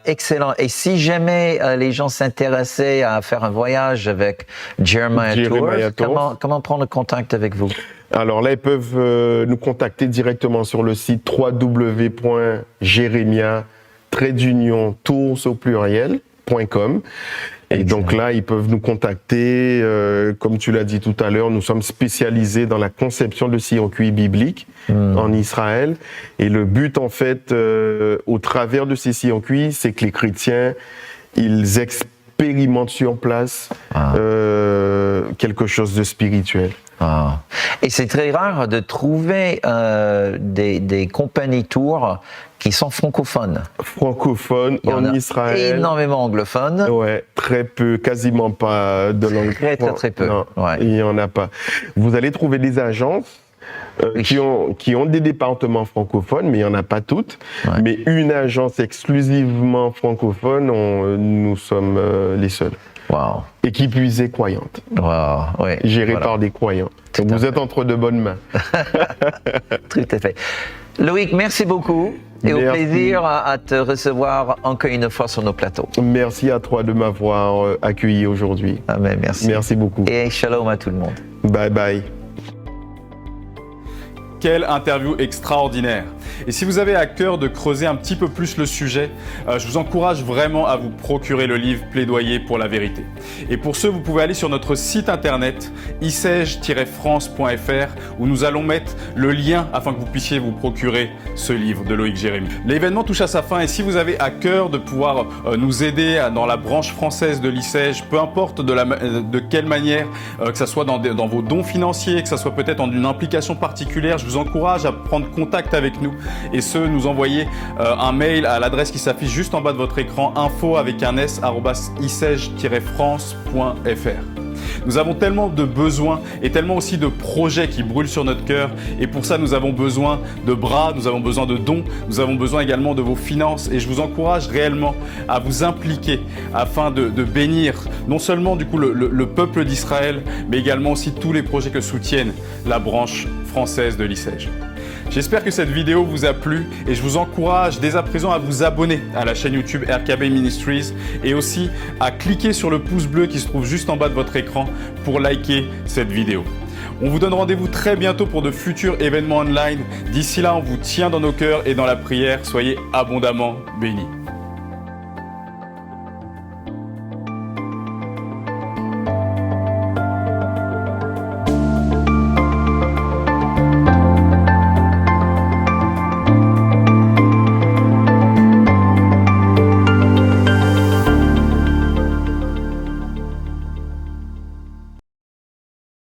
Excellent. Et si jamais les gens s'intéressaient à faire un voyage avec Jeremiah Tours, comment prendre contact avec vous? Alors là, ils peuvent nous contacter directement sur le site www.jeremiah-tours au pluriel.com. Et donc là, ils peuvent nous contacter. Comme tu l'as dit tout à l'heure, nous sommes spécialisés dans la conception de circuits bibliques en Israël. Et le but, en fait, au travers de ces circuits, c'est que les chrétiens, ils expérimentent sur place quelque chose de spirituel. Et c'est très rare de trouver des compagnies tours qui sont francophones. Francophones en Israël. Énormément anglophones. Ouais, très peu, quasiment pas de langue. Très peu. Non, il n'y en a pas. Vous allez trouver des agences qui ont des départements francophones, mais il n'y en a pas toutes. Mais une agence exclusivement francophone, nous sommes les seuls. Wow. Et qui plus est croyante. Gérée par des croyants. Donc vous êtes entre de bonnes mains. Tout à fait. Loïc, merci beaucoup. Et au plaisir à te recevoir encore une fois sur nos plateaux. Merci à toi de m'avoir accueilli aujourd'hui. Amen, merci. Merci beaucoup. Et shalom à tout le monde. Bye bye. Quelle interview extraordinaire! Et si vous avez à cœur de creuser un petit peu plus le sujet, je vous encourage vraiment à vous procurer le livre Plaidoyer pour la vérité. Et pour ce, vous pouvez aller sur notre site internet isej-france.fr où nous allons mettre le lien afin que vous puissiez vous procurer ce livre de Loïc Jérémy. L'événement touche à sa fin et si vous avez à cœur de pouvoir nous aider dans la branche française de l'ISEJ, peu importe de quelle manière, que ce soit dans vos dons financiers, que ce soit peut-être en une implication particulière, je vous encourage à prendre contact avec nous et nous envoyer un mail à l'adresse qui s'affiche juste en bas de votre écran, info@isej-france.fr. Nous avons tellement de besoins et tellement aussi de projets qui brûlent sur notre cœur et pour ça nous avons besoin de bras, nous avons besoin de dons, nous avons besoin également de vos finances et je vous encourage réellement à vous impliquer afin de bénir non seulement du coup le peuple d'Israël mais également aussi tous les projets que soutiennent la branche française de l'ISEJ. J'espère que cette vidéo vous a plu et je vous encourage dès à présent à vous abonner à la chaîne YouTube RKB Ministries et aussi à cliquer sur le pouce bleu qui se trouve juste en bas de votre écran pour liker cette vidéo. On vous donne rendez-vous très bientôt pour de futurs événements online. D'ici là, on vous tient dans nos cœurs et dans la prière. Soyez abondamment bénis.